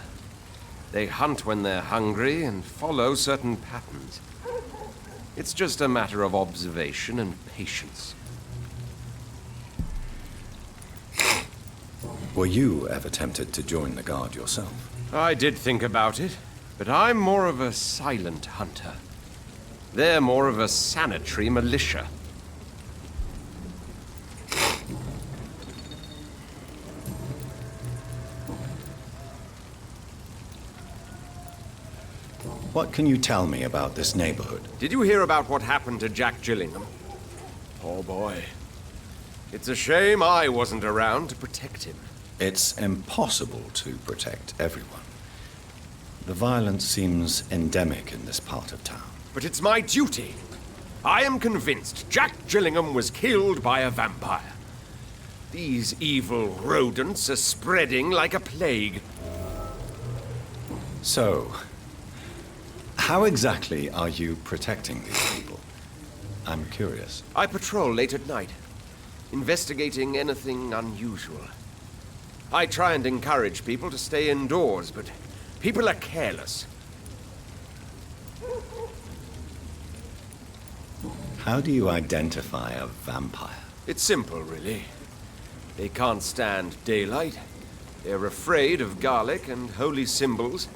They hunt when they're hungry and follow certain patterns. It's just a matter of observation and patience. Were you ever tempted to join the Guard yourself? I did think about it, but I'm more of a silent hunter. They're more of a sanitary militia. What can you tell me about this neighborhood? Did you hear about what happened to Jack Gillingham? Poor boy. It's a shame I wasn't around to protect him. It's impossible to protect everyone. The violence seems endemic in this part of town. But it's my duty. I am convinced Jack Gillingham was killed by a vampire. These evil rodents are spreading like a plague. So, how exactly are you protecting these people? I'm curious. I patrol late at night, investigating anything unusual. I try and encourage people to stay indoors, but people are careless. How do you identify a vampire? It's simple, really. They can't stand daylight. They're afraid of garlic and holy symbols.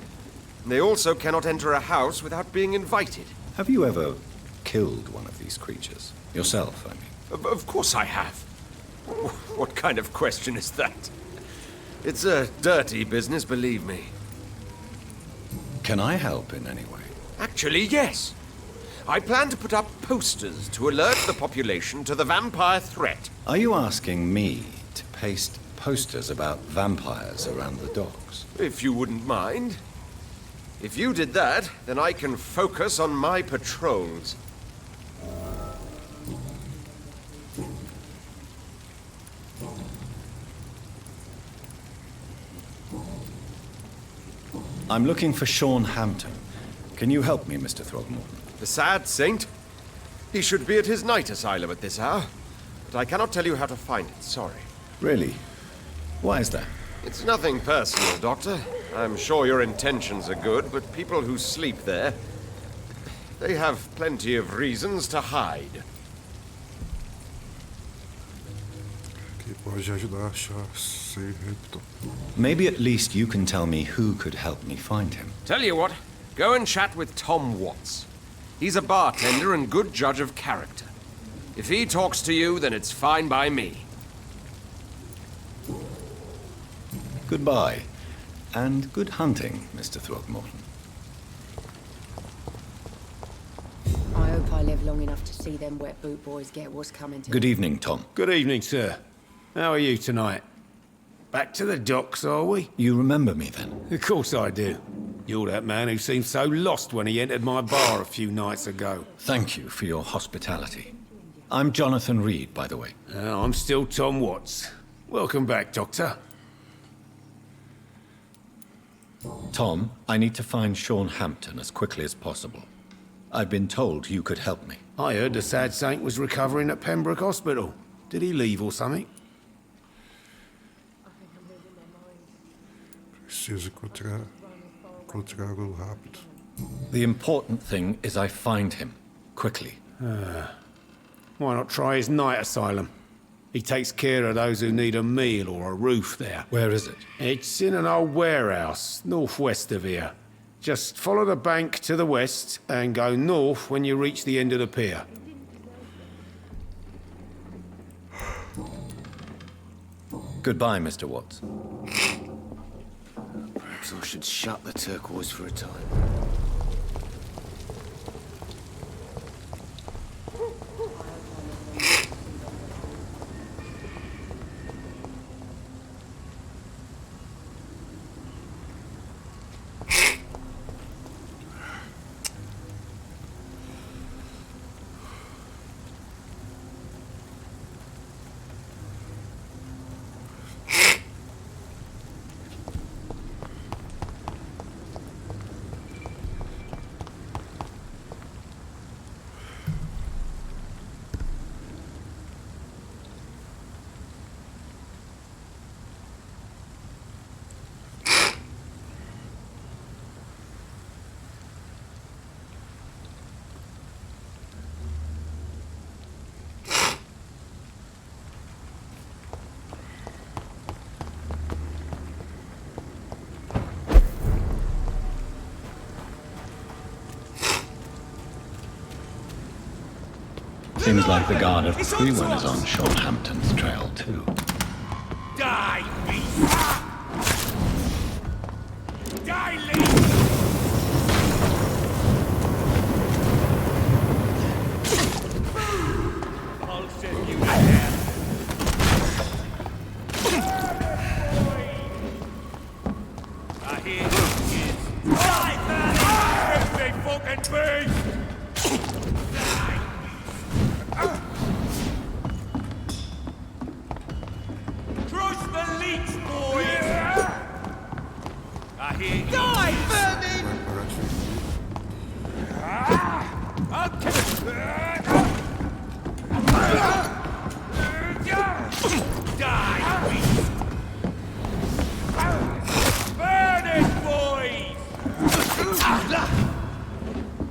They also cannot enter a house without being invited. Have you ever killed one of these creatures? Yourself, I mean. Of course I have. What kind of question is that? It's a dirty business, believe me. Can I help in any way? Actually, yes. I plan to put up posters to alert the population to the vampire threat. Are you asking me to paste posters about vampires around the docks? If you wouldn't mind. If you did that, then I can focus on my patrols. I'm looking for Sean Hampton. Can you help me, Mr. Throgmorton? The sad saint? He should be at his night asylum at this hour. But I cannot tell you how to find it, sorry. Really? Why is that? It's nothing personal, Doctor. I'm sure your intentions are good, but people who sleep there, they have plenty of reasons to hide. Que pode ajudar a achar sem Hampton. Maybe at least you can tell me who could help me find him. Tell you what, go and chat with Tom Watts. He's a bartender and good judge of character. If he talks to you, then it's fine by me. Goodbye. And good hunting, Mr. Throgmorton. I hope I live long enough to see them wet boot boys get what's coming to Good them. evening, Tom. Good evening, sir. How are you tonight? Back to the docks, are we? You remember me then? Of course I do. You're that man who seemed so lost when he entered my bar a few nights ago. Thank you for your hospitality. I'm Jonathan Reed, by the way. I'm still Tom Watts. Welcome back, Doctor. Tom, I need to find Sean Hampton as quickly as possible. I've been told you could help me. I heard the sad saint was recovering at Pembroke Hospital. Did he leave or something? Preciso encontrá-lo rápido. The important thing is I find him, quickly. Why not try his night asylum? He takes care of those who need a meal or a roof there. Where is it? It's in an old warehouse, northwest of here. Just follow the bank to the west and go north when you reach the end of the pier. Goodbye, Mr. Watts. Perhaps I should shut the turquoise for a time. Seems like the Guard of Freeman is on Sean Hampton's trail, too. Die, beast! Die, leaf! I'll send you there. I hear you. Die, man! Every fucking beast!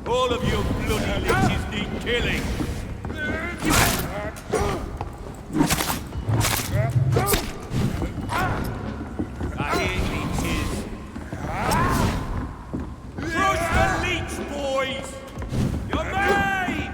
All of you bloody leeches need killing. I hear leeches. Crush the leech, boys! You're made!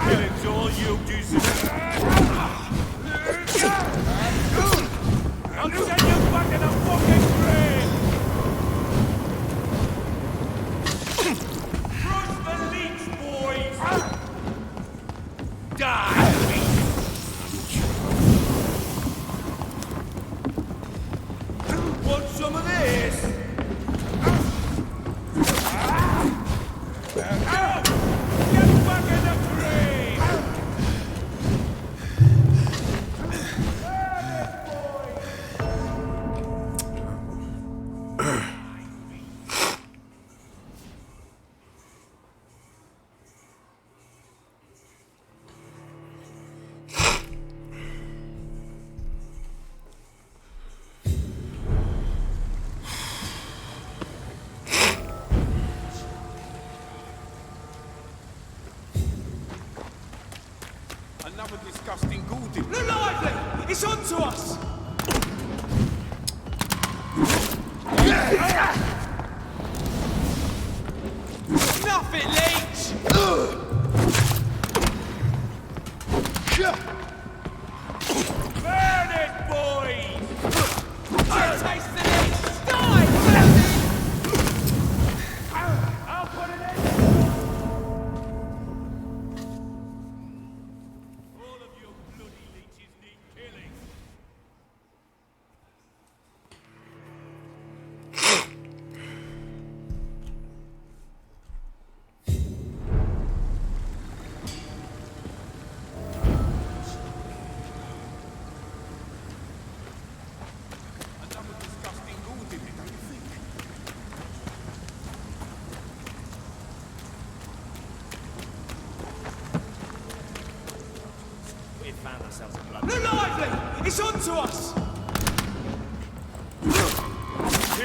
Killing's all you deserve. I'll send you back in a fucking grave! Crush the leech, boys! Die! Want some of this? Get back in the grave!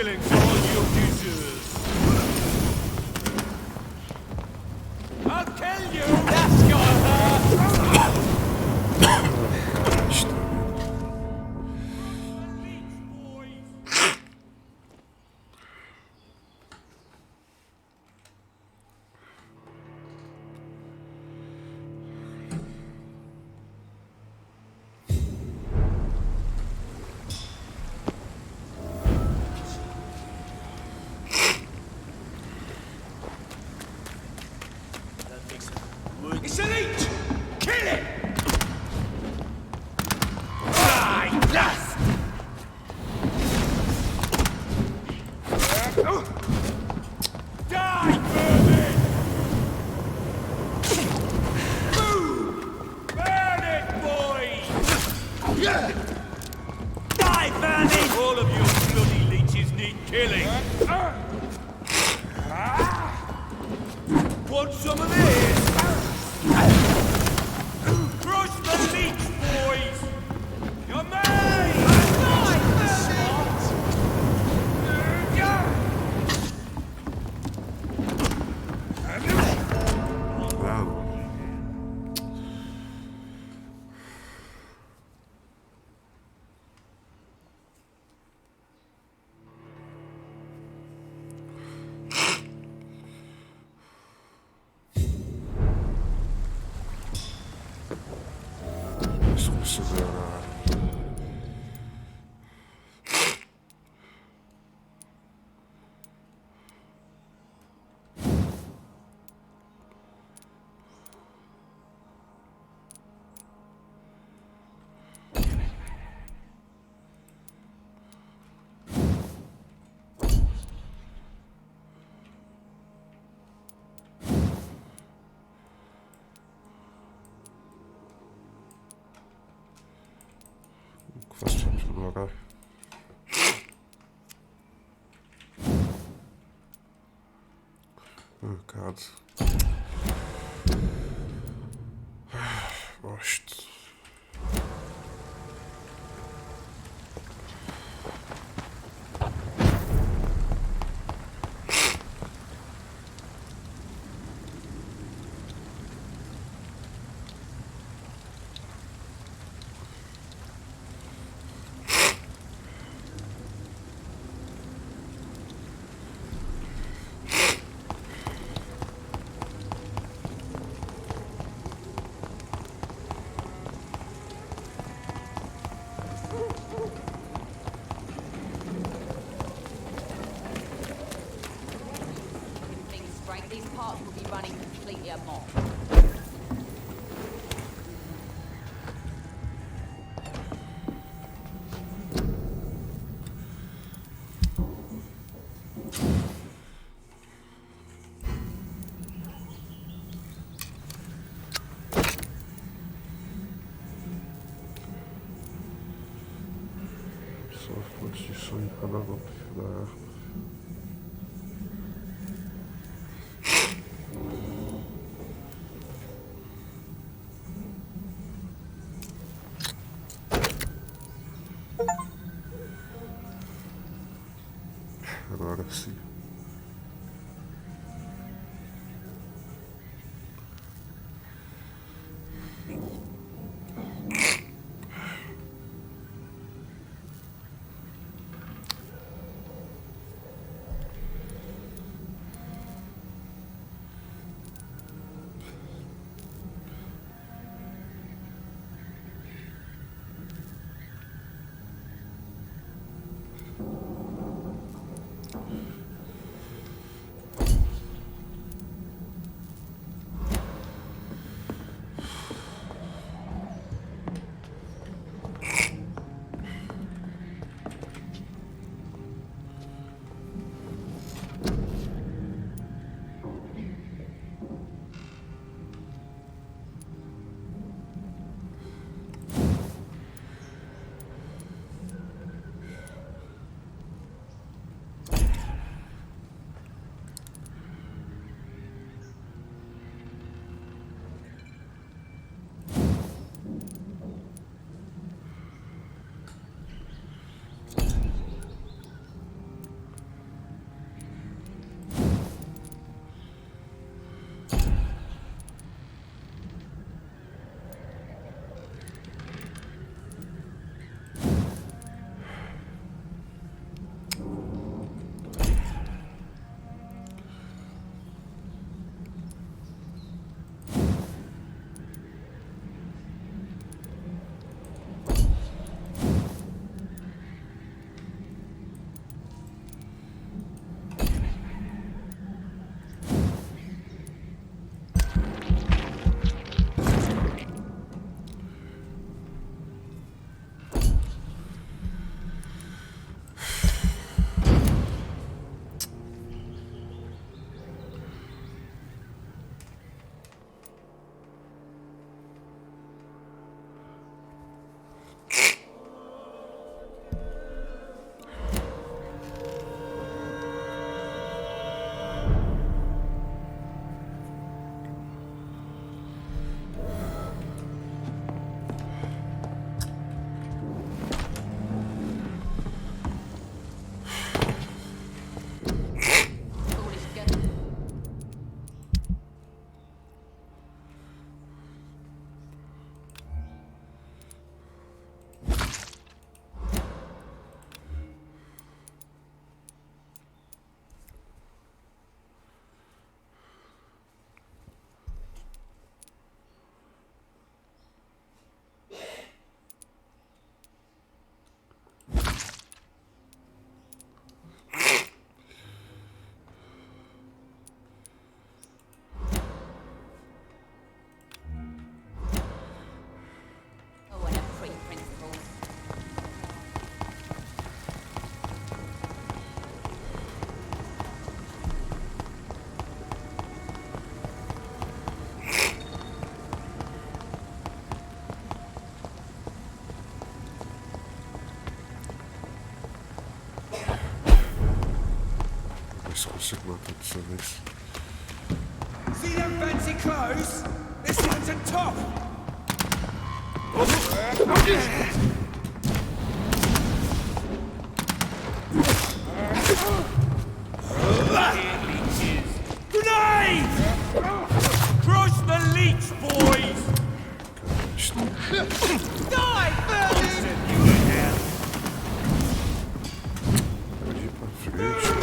killing's all you deserve. I'll kill you! That's gonna hurt! It's an eat! Kill it! Die, dust! Die, vermin! Move! Burn it, boys! Die, vermin! All of you bloody leeches need killing. Want some of this? Crush the leech, boys! You're made! Wow. Kwestia przyboru. Oh god. Oh shit. These parts will be running completely amok. Só força e cada golpe da agora sim. ver se consigo matar dessa vez. See them fancy clothes? This one's a top! Grenade! Crush the leech, boys! Die, Berlin! Ali pra frente.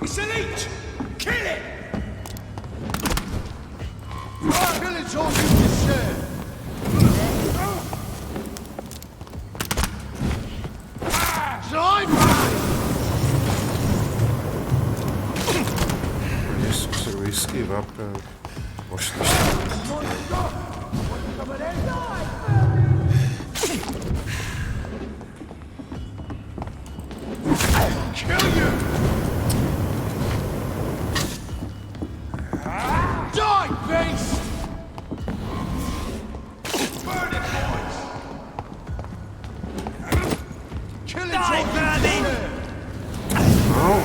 It's a leech! Kill it! Kill it all you deserve! Por isso você vai esquivar pra mostrar. Kill you! Die, beast! Burn it, boys! Kill it all, Berlin! Não,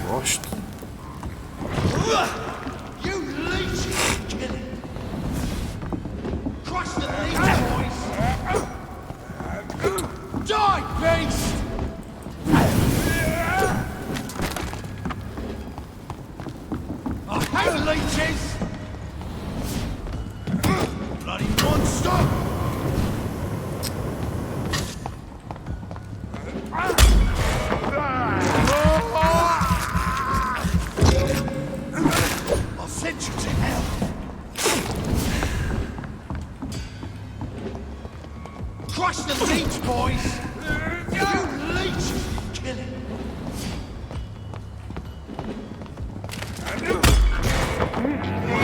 gosto. You leeches! Kill it! Crush the leech, boys! Die, beast! I hate leeches! Bloody monster! I'll send you to hell! Crush the leech, boys! You leeches! Kill it!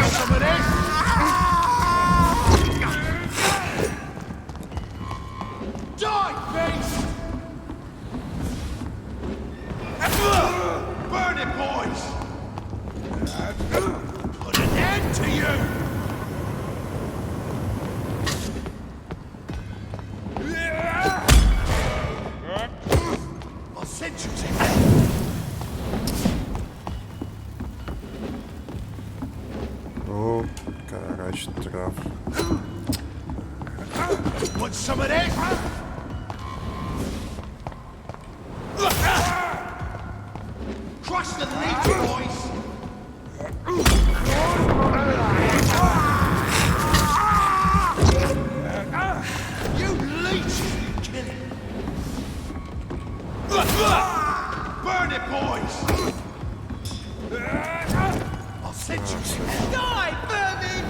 Some of this! Die, beast! Burn it, boys! Put an end to you! I'll send you to hell! Oh, caralho, trava. Want some of this? Crush the leech, boys! You leech! Kill it! Burn it, boys! I'll send you to hell! Die, Berlin!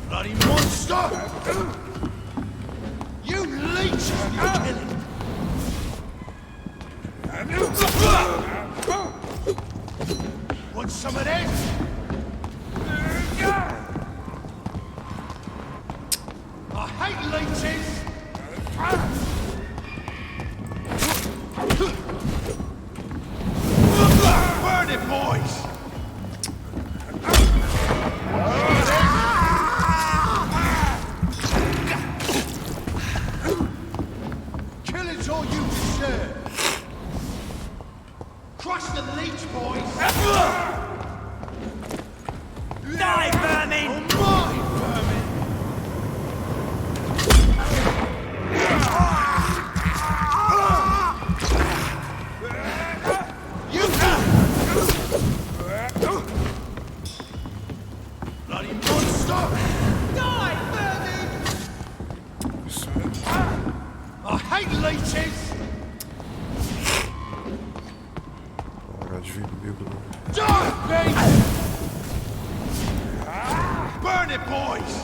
Bloody monster! You leech! Kill it! Want some of this? I hate leeches! Burn it, boys! Kill it all you deserve! Crush the leech, boys! Burn it, boys!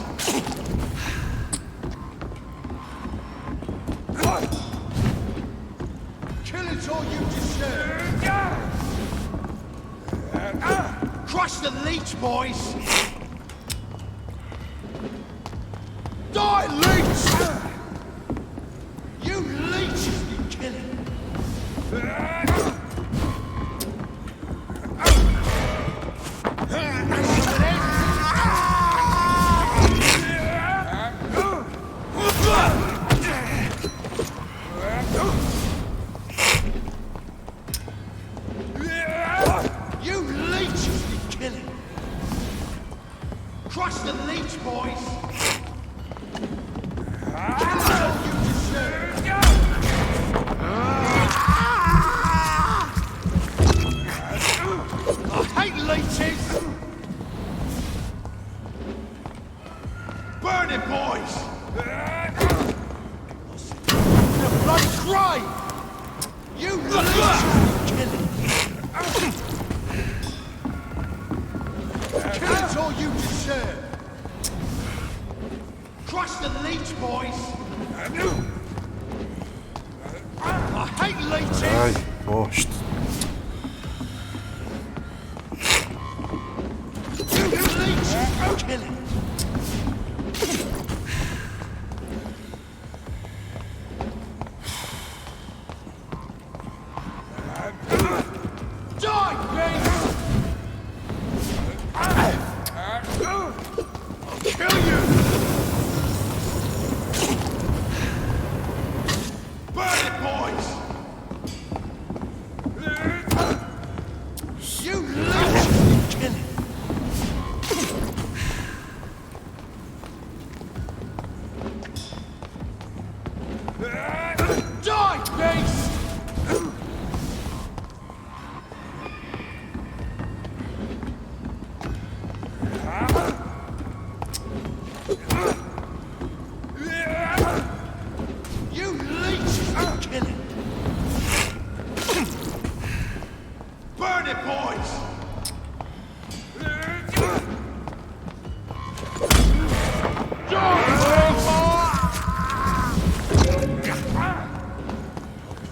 Kill it all you deserve! Crush the leech, boys! Die, leech! You leeches need killing! You leeches need killing! Crush the leech, boys! Kill it all you deserve! I hate leeches! Burn it, boys! The bloody crime! You leeches kill it! Kill it all you deserve! Crush the leech, boys! I hate leeches! Ai, bosta. You leeches kill it! Die, beast! I'll kill you! Burn it, boys! You leeches kill it! Die, beast! You leeches kill it! Burn it, boys!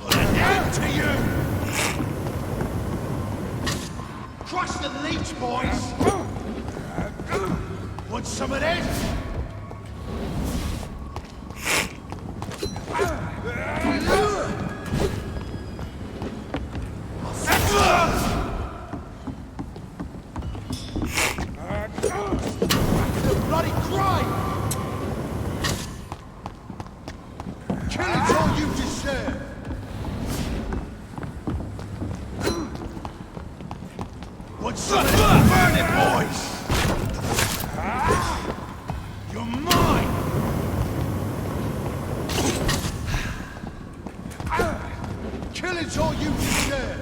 Put an end to you! Crush the leech, boys! Want some of this? The bloody crime! Kill it all you deserve! Want some of this? Burn it, boys! You're mine! Kill it all you deserve!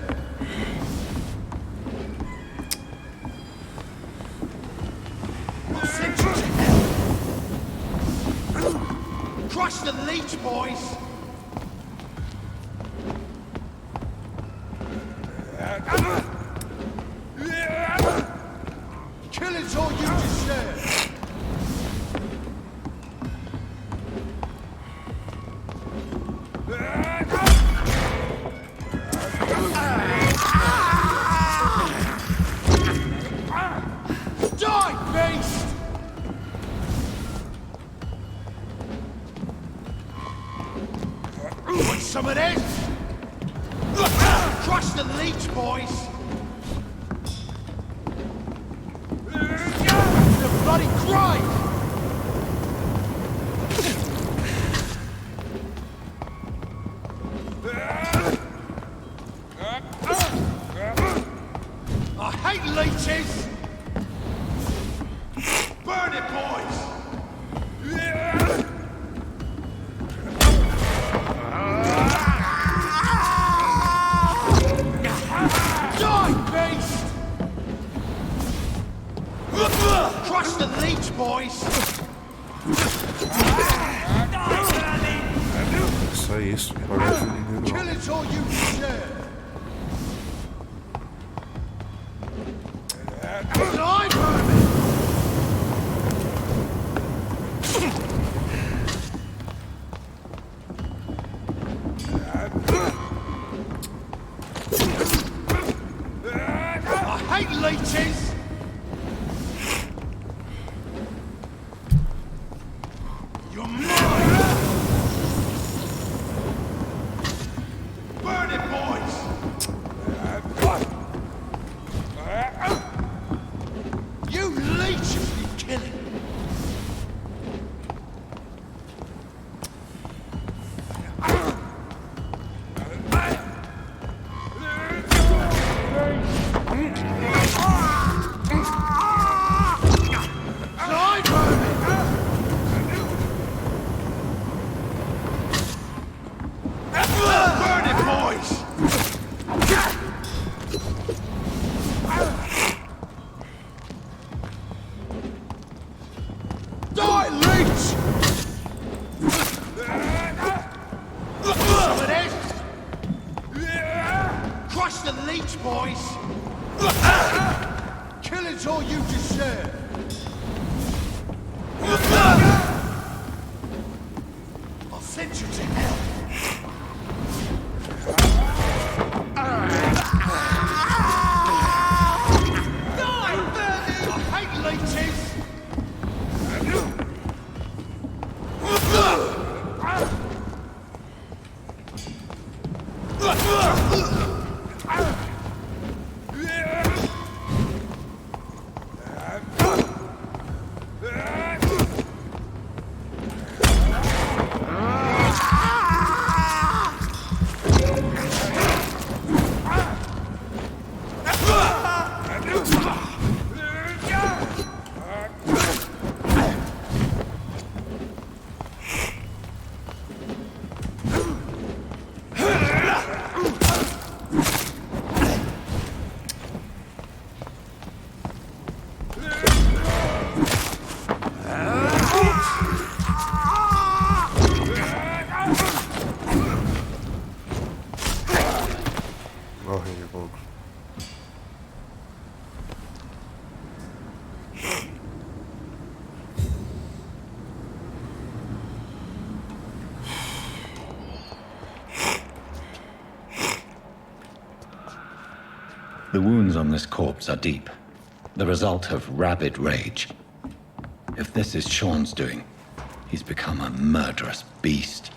I'll send you to hell! Crush the leech, boys! Kill it all you deserve! Die, beast! Want some of this? Crush the leech, boys! The bloody crime! I hate leeches! Burn it, boys! Die, beast! Crush the leech, boys! Só isso, parece um Kill it all you deserve! Die, vermin! to share. I'll send you to hell. Die, Bernie! I hate leeches! The wounds on this corpse are deep, the result of rabid rage. If this is Sean's doing, he's become a murderous beast.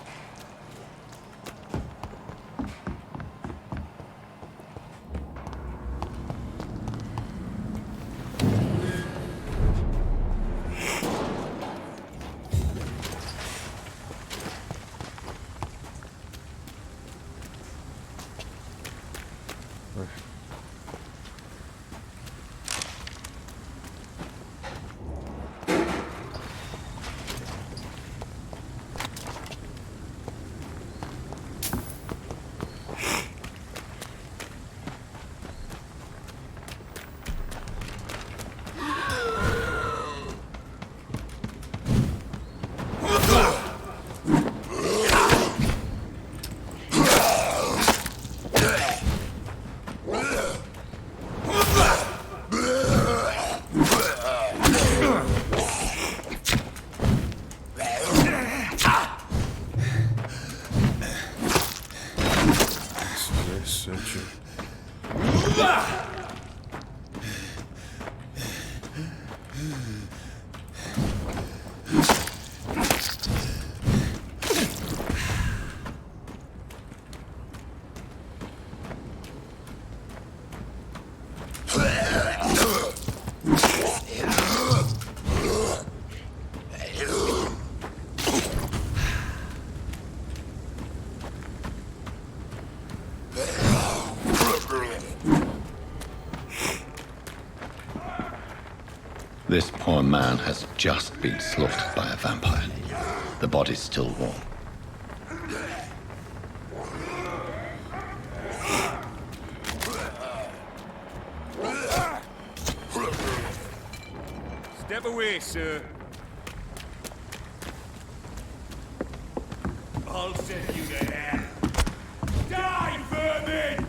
This poor man has just been slaughtered by a vampire. The body's still warm. Step away, sir. I'll send you to hell. Die, vermin!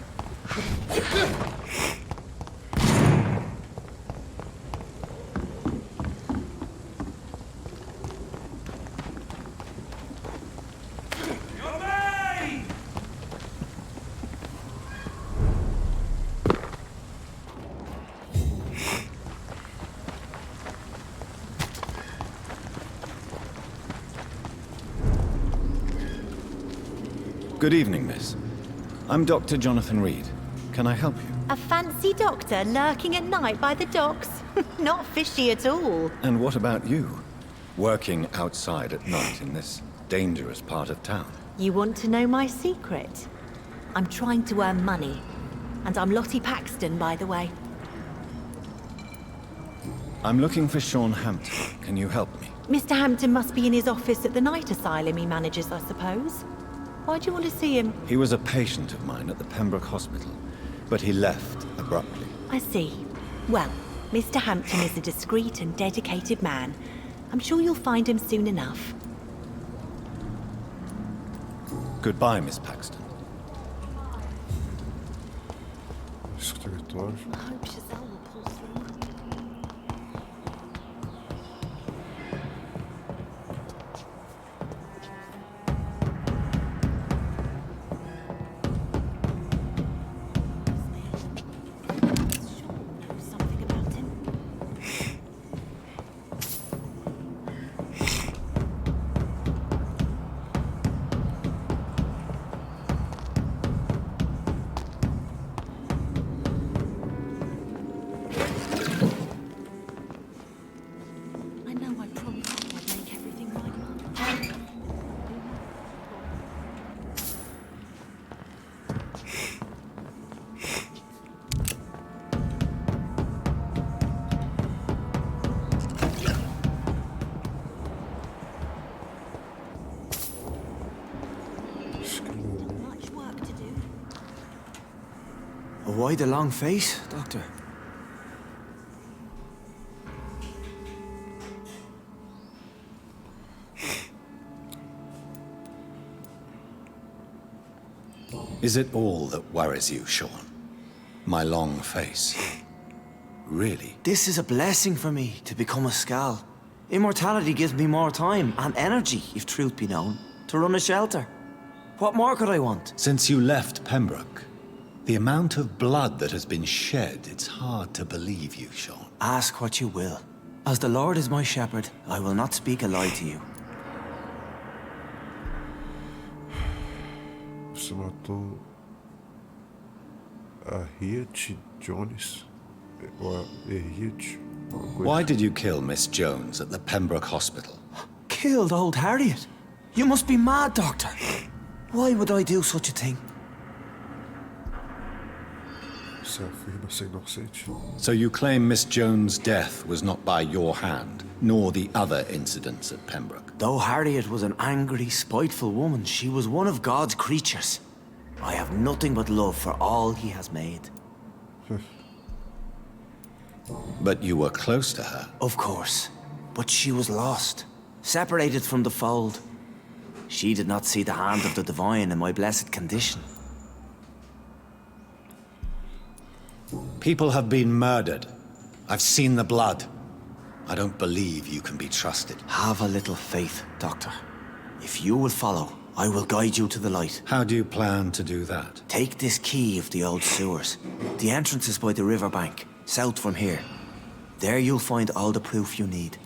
Good evening, miss. I'm Dr. Jonathan Reed. Can I help you? A fancy doctor lurking at night by the docks? Not fishy at all. And what about you? Working outside at night in this dangerous part of town? You want to know my secret? I'm trying to earn money. And I'm Lottie Paxton, by the way. I'm looking for Sean Hampton. Can you help me? Mr. Hampton must be in his office at the night asylum he manages, I suppose. Why do you want to see him? He was a patient of mine at the Pembroke Hospital, but he left abruptly. I see. Well, Mr. Hampton is a discreet and dedicated man. I'm sure you'll find him soon enough. Goodbye, Miss Paxton. Escritório. I hope Giselle will pull through. Why the long face, Doctor? Is it all that worries you, Sean? My long face? Really? This is a blessing for me, to become a Skal. Immortality gives me more time and energy, if truth be known, to run a shelter. What more could I want? Since you left Pembroke, the amount of blood that has been shed, it's hard to believe you, Sean. Ask what you will. As the Lord is my shepherd, I will not speak a lie to you. Você matou a Harriet Jones? Or Harriet? Why did you kill Miss Jones at the Pembroke Hospital? Killed old Harriet? You must be mad, Doctor. Why would I do such a thing? Você afirma ser inocente. So you claim Miss Jones' death was not by your hand, nor the other incidents at Pembroke? Though Harriet was an angry, spiteful woman, she was one of God's creatures. I have nothing but love for all he has made. But you were close to her. Of course. But she was lost, separated from the fold. She did not see the hand of the divine in my blessed condition. People have been murdered. I've seen the blood. I don't believe you can be trusted. Have a little faith, Doctor. If you will follow, I will guide you to the light. How do you plan to do that? Take this key of the old sewers. The entrance is by the riverbank, south from here. There you'll find all the proof you need.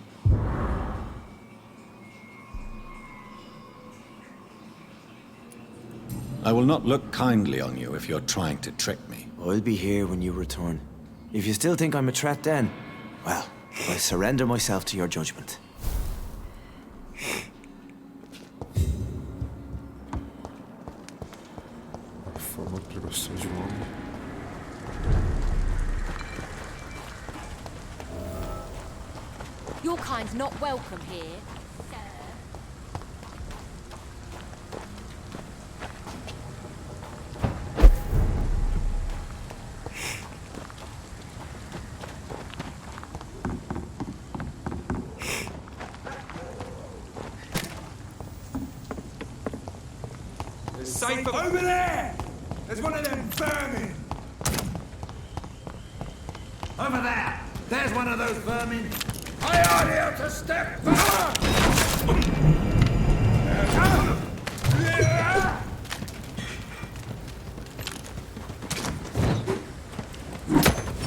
I will not look kindly on you if you're trying to trick me. I'll be here when you return. If you still think I'm a threat then, well, I surrender myself to your judgment. Forma de privação de homem. Your kind's not welcome here. Safe over there! There's one of them vermin! Over there! There's one of those vermin! I order you to step back!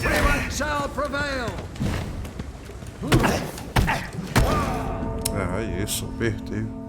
Anyone shall prevail! Ah, isso, apertei.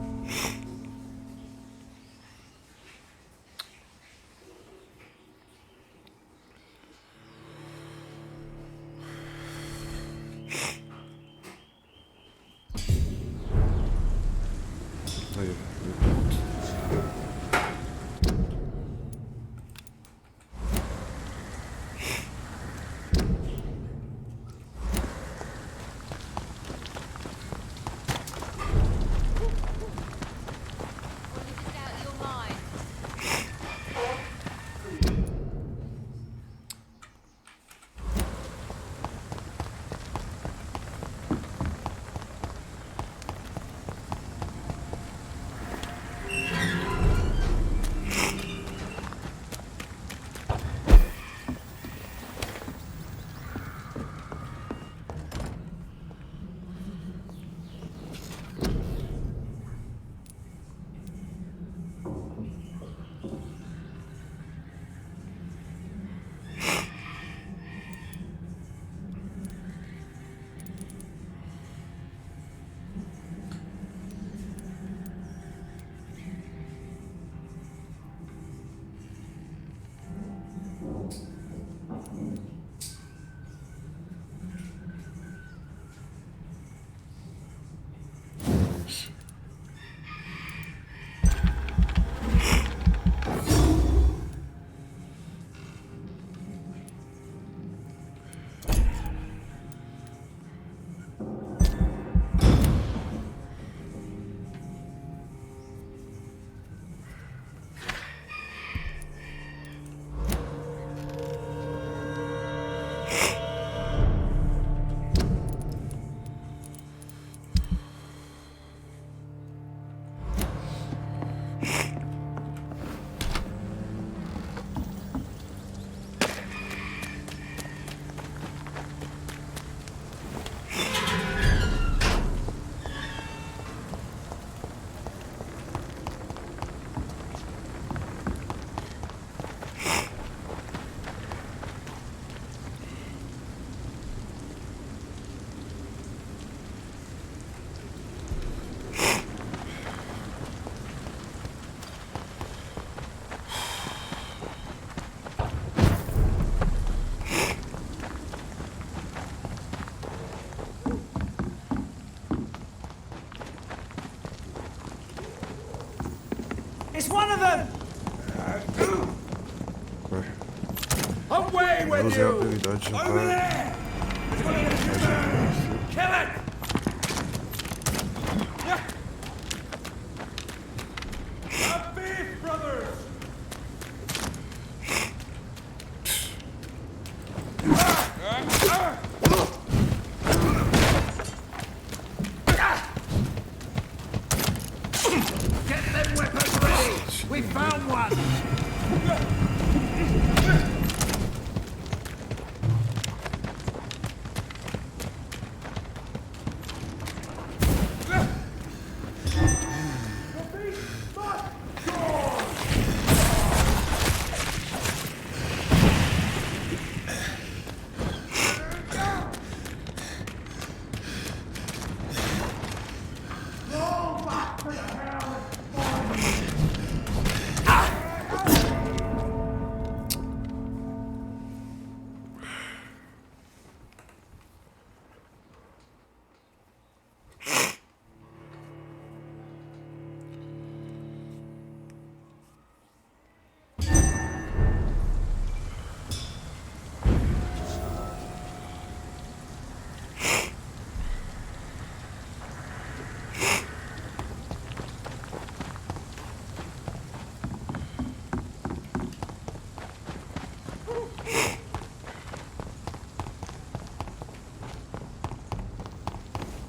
It's one of them! Away with you! Over there! It's one of them! Kill it! A beef, brothers! Get them weapons ready! We found one!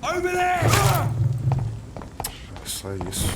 Over there! Sai isso.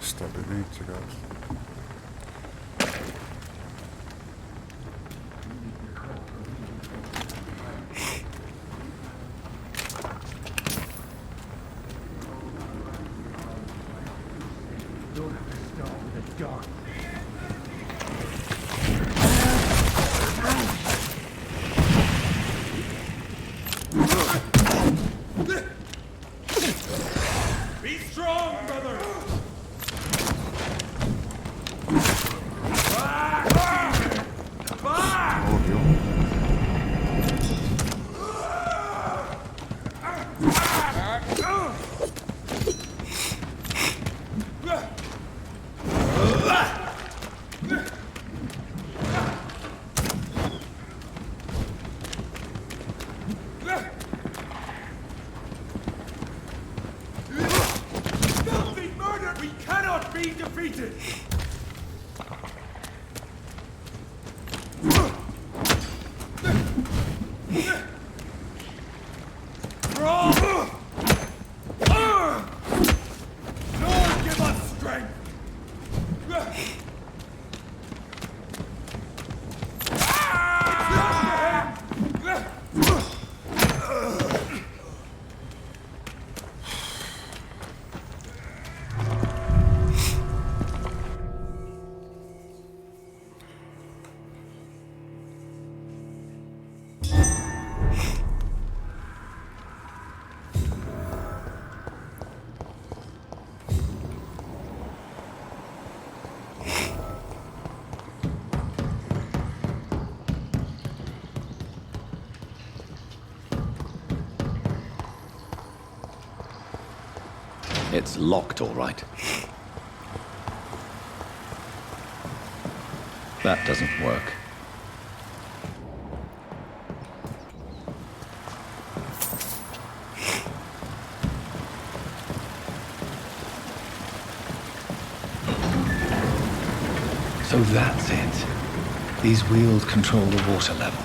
Está bonito, guys. Be strong, brother! Filthy murder! We cannot be defeated! Lord, give us strength! It's locked, all right. That doesn't work. So that's it. These wheels control the water level.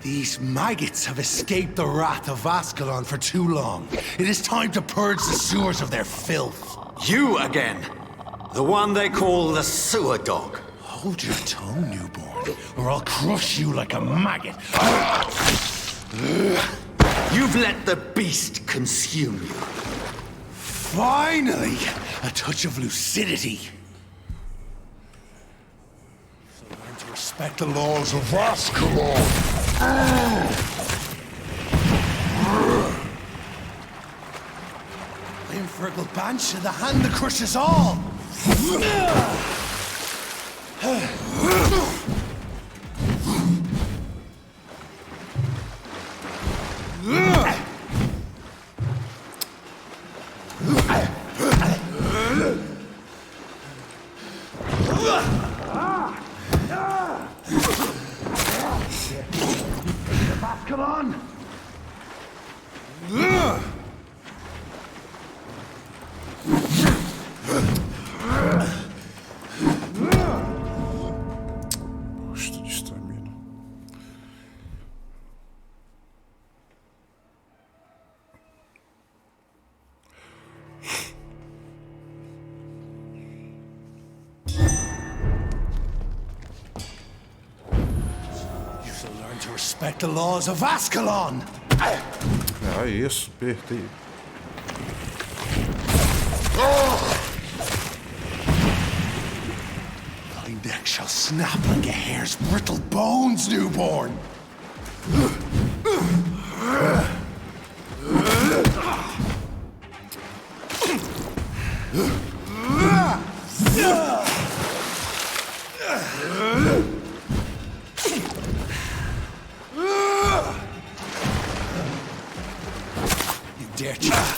These maggots have escaped the wrath of Ascalon for too long. It is time to purge the sewers of their filth. You again. The one they call the sewer dog. Hold your tongue, newborn, or I'll crush you like a maggot. You've let the beast consume you. Finally, a touch of lucidity. So learn to respect the laws of Ascalon. Infernal Banshee, the hand that crushes all! Come on! Posto de estamina. You shall learn to respect the laws of Ascalon! Ah, isso, apertei. Thy neck shall snap like a hare's brittle bones, newborn! You dare try.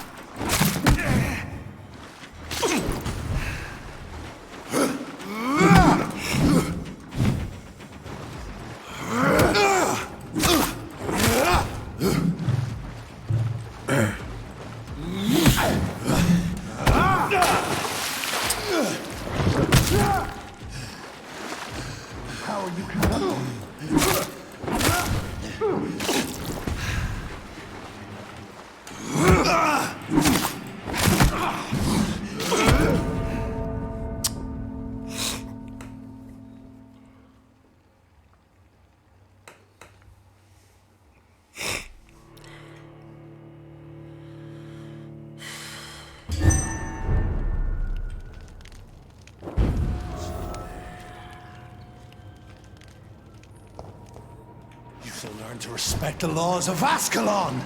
You shall learn to respect the laws of Ascalon!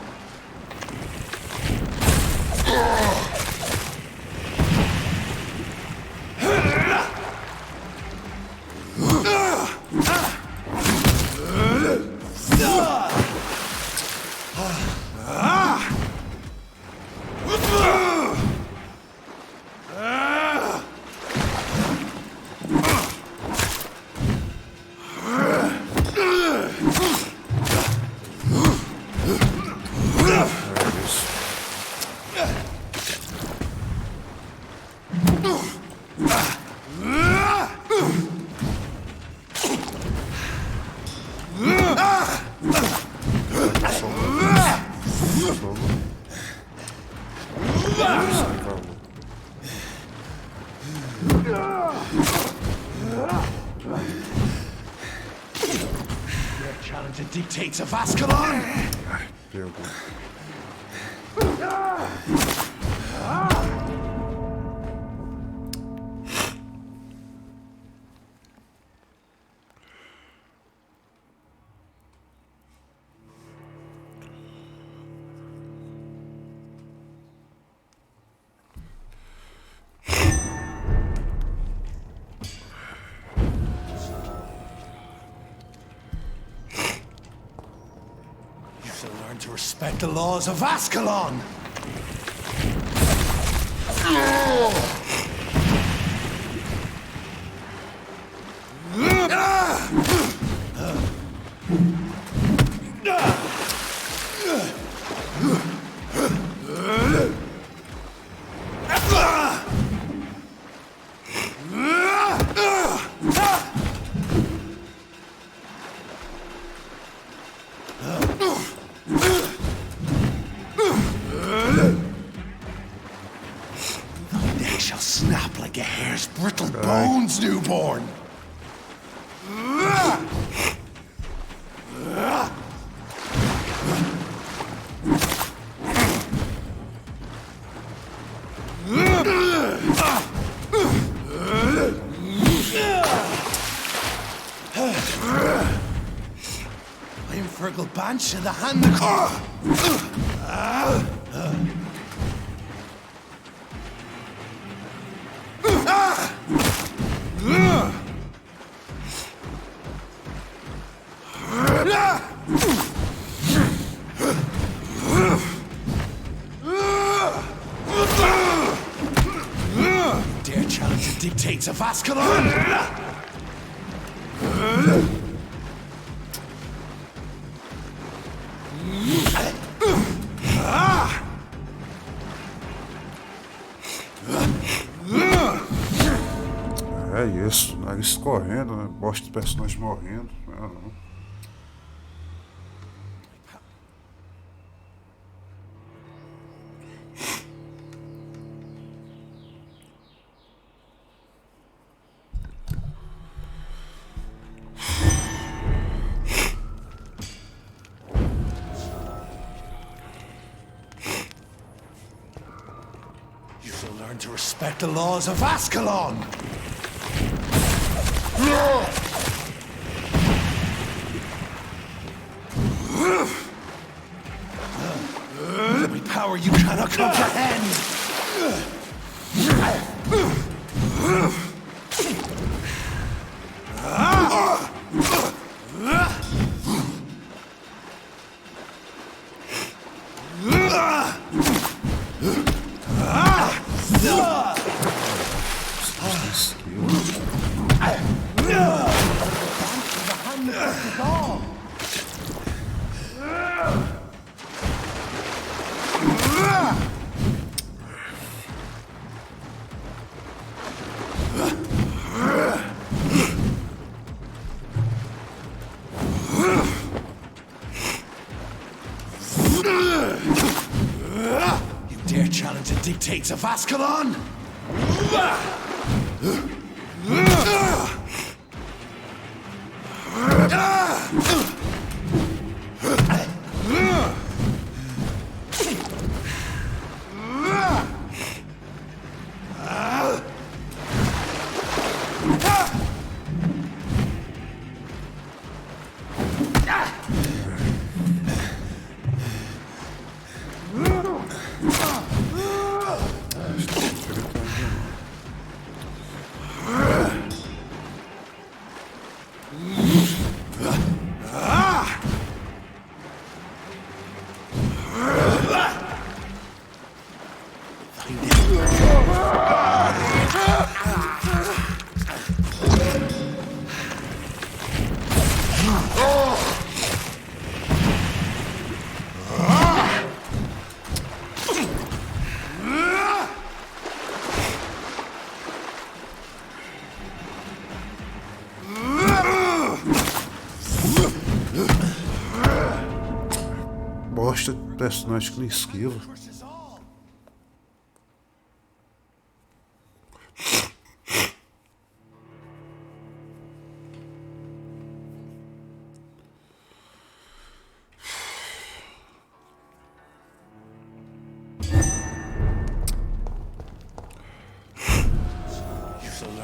dictates of Ascalon! Pegou. Learn to respect the laws of Ascalon! Snap like a hare's brittle bones, newborn! I am Fergal Banch of the hand dare challenge the dictates of Ascalon! É isso, nariz correndo, né? Bosta de personagem morrendo. Ah, não. You shall learn to respect the laws of Ascalon! My power you cannot comprehend! You dare challenge the dictates of Ascalon? Bosta de personagem que não esquiva.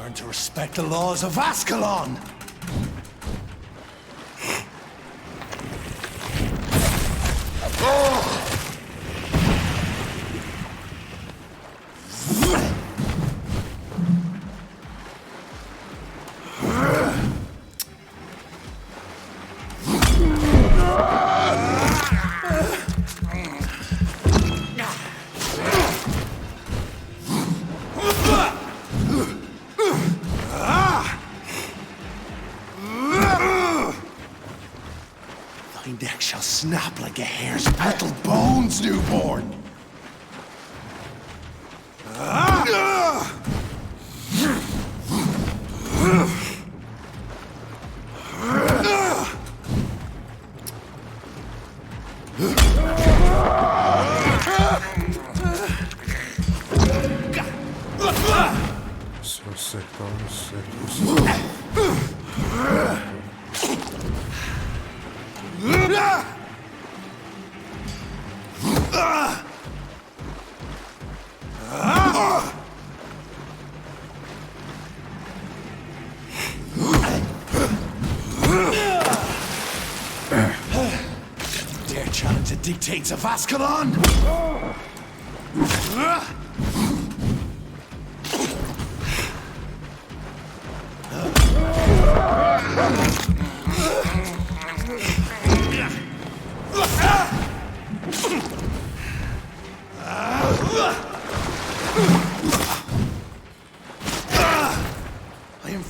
Learn to respect the laws of Ascalon! Thy neck shall snap like a hare's petaled bones, newborn! Se eu acertar, eu acerto. Dare challenge the dictates of Ascalon?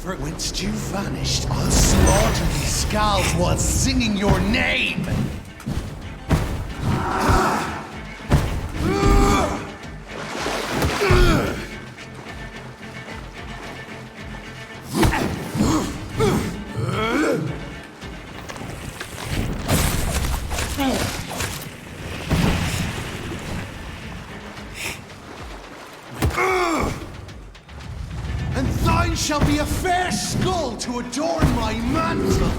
For whence you vanished, I'll slaughter these skulls while singing your name! And thine shall be a fair skull to adorn my mantle!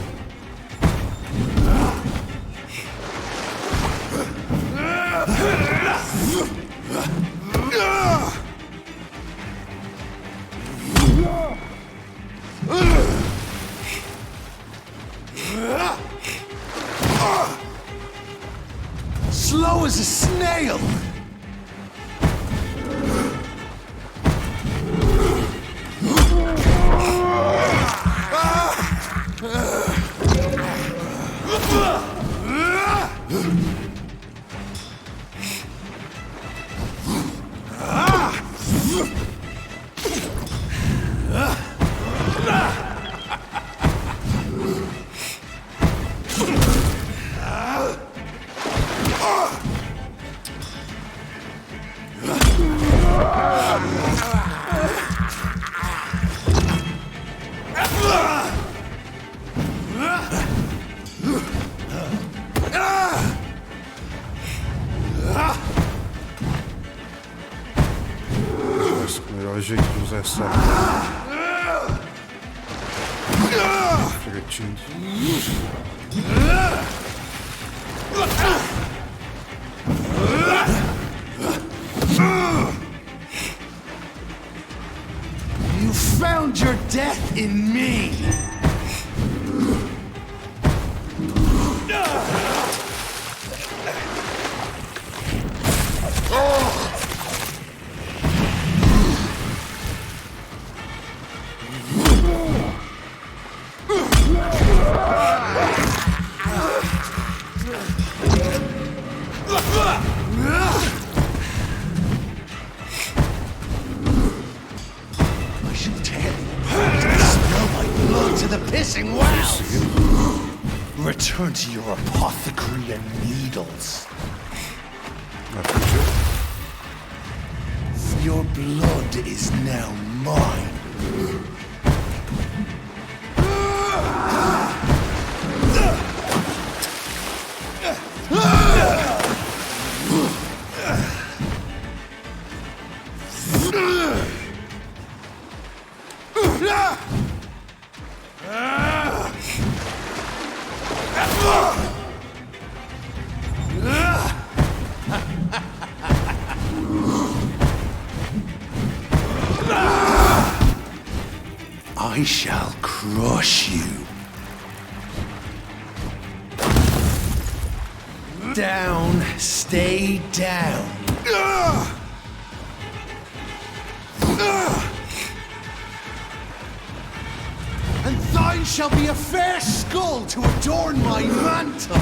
Slow as a snail! Melhor jeito de usar essa fretinho. You found your death in me! I shall tear thee apart and spill my blood to the pissing wells! Return to your apothecary and needles. Your blood is now mine. I shall crush you. Down, stay down. And thine shall be a fair skull to adorn my mantle.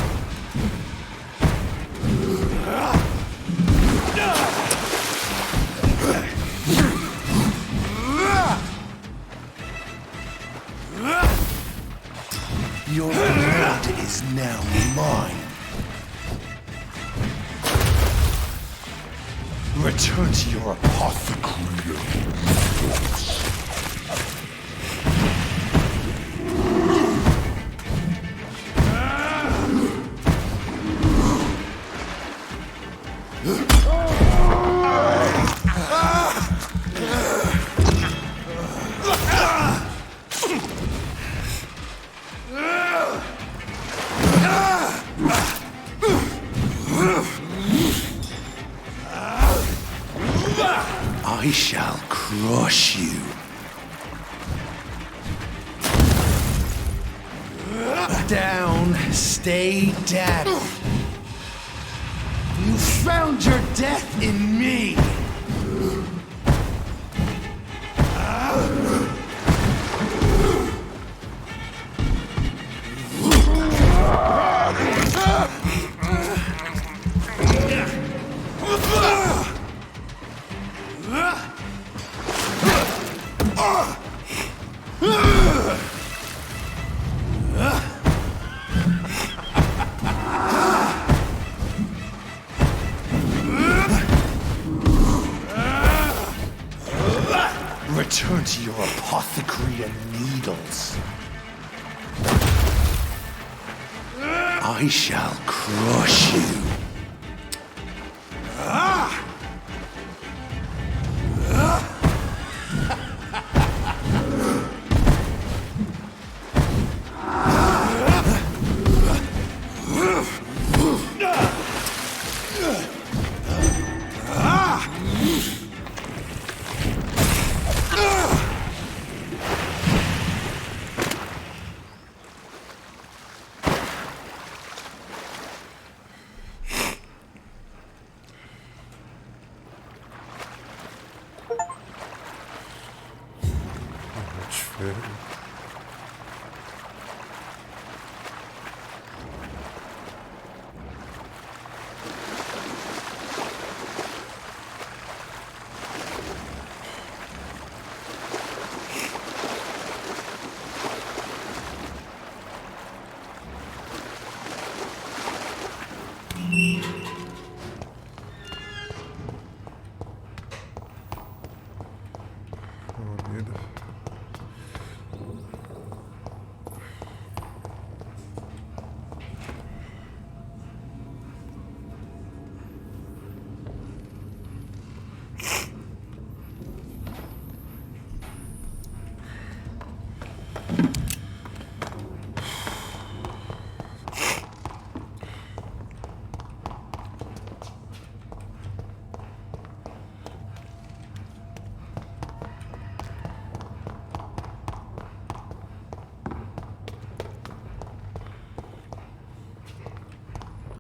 Your blood is now mine. Return to your apothecary. I shall crush you. Down, stay down. You found your death in me. Return to your apothecary and needles. I shall crush you. Diferente.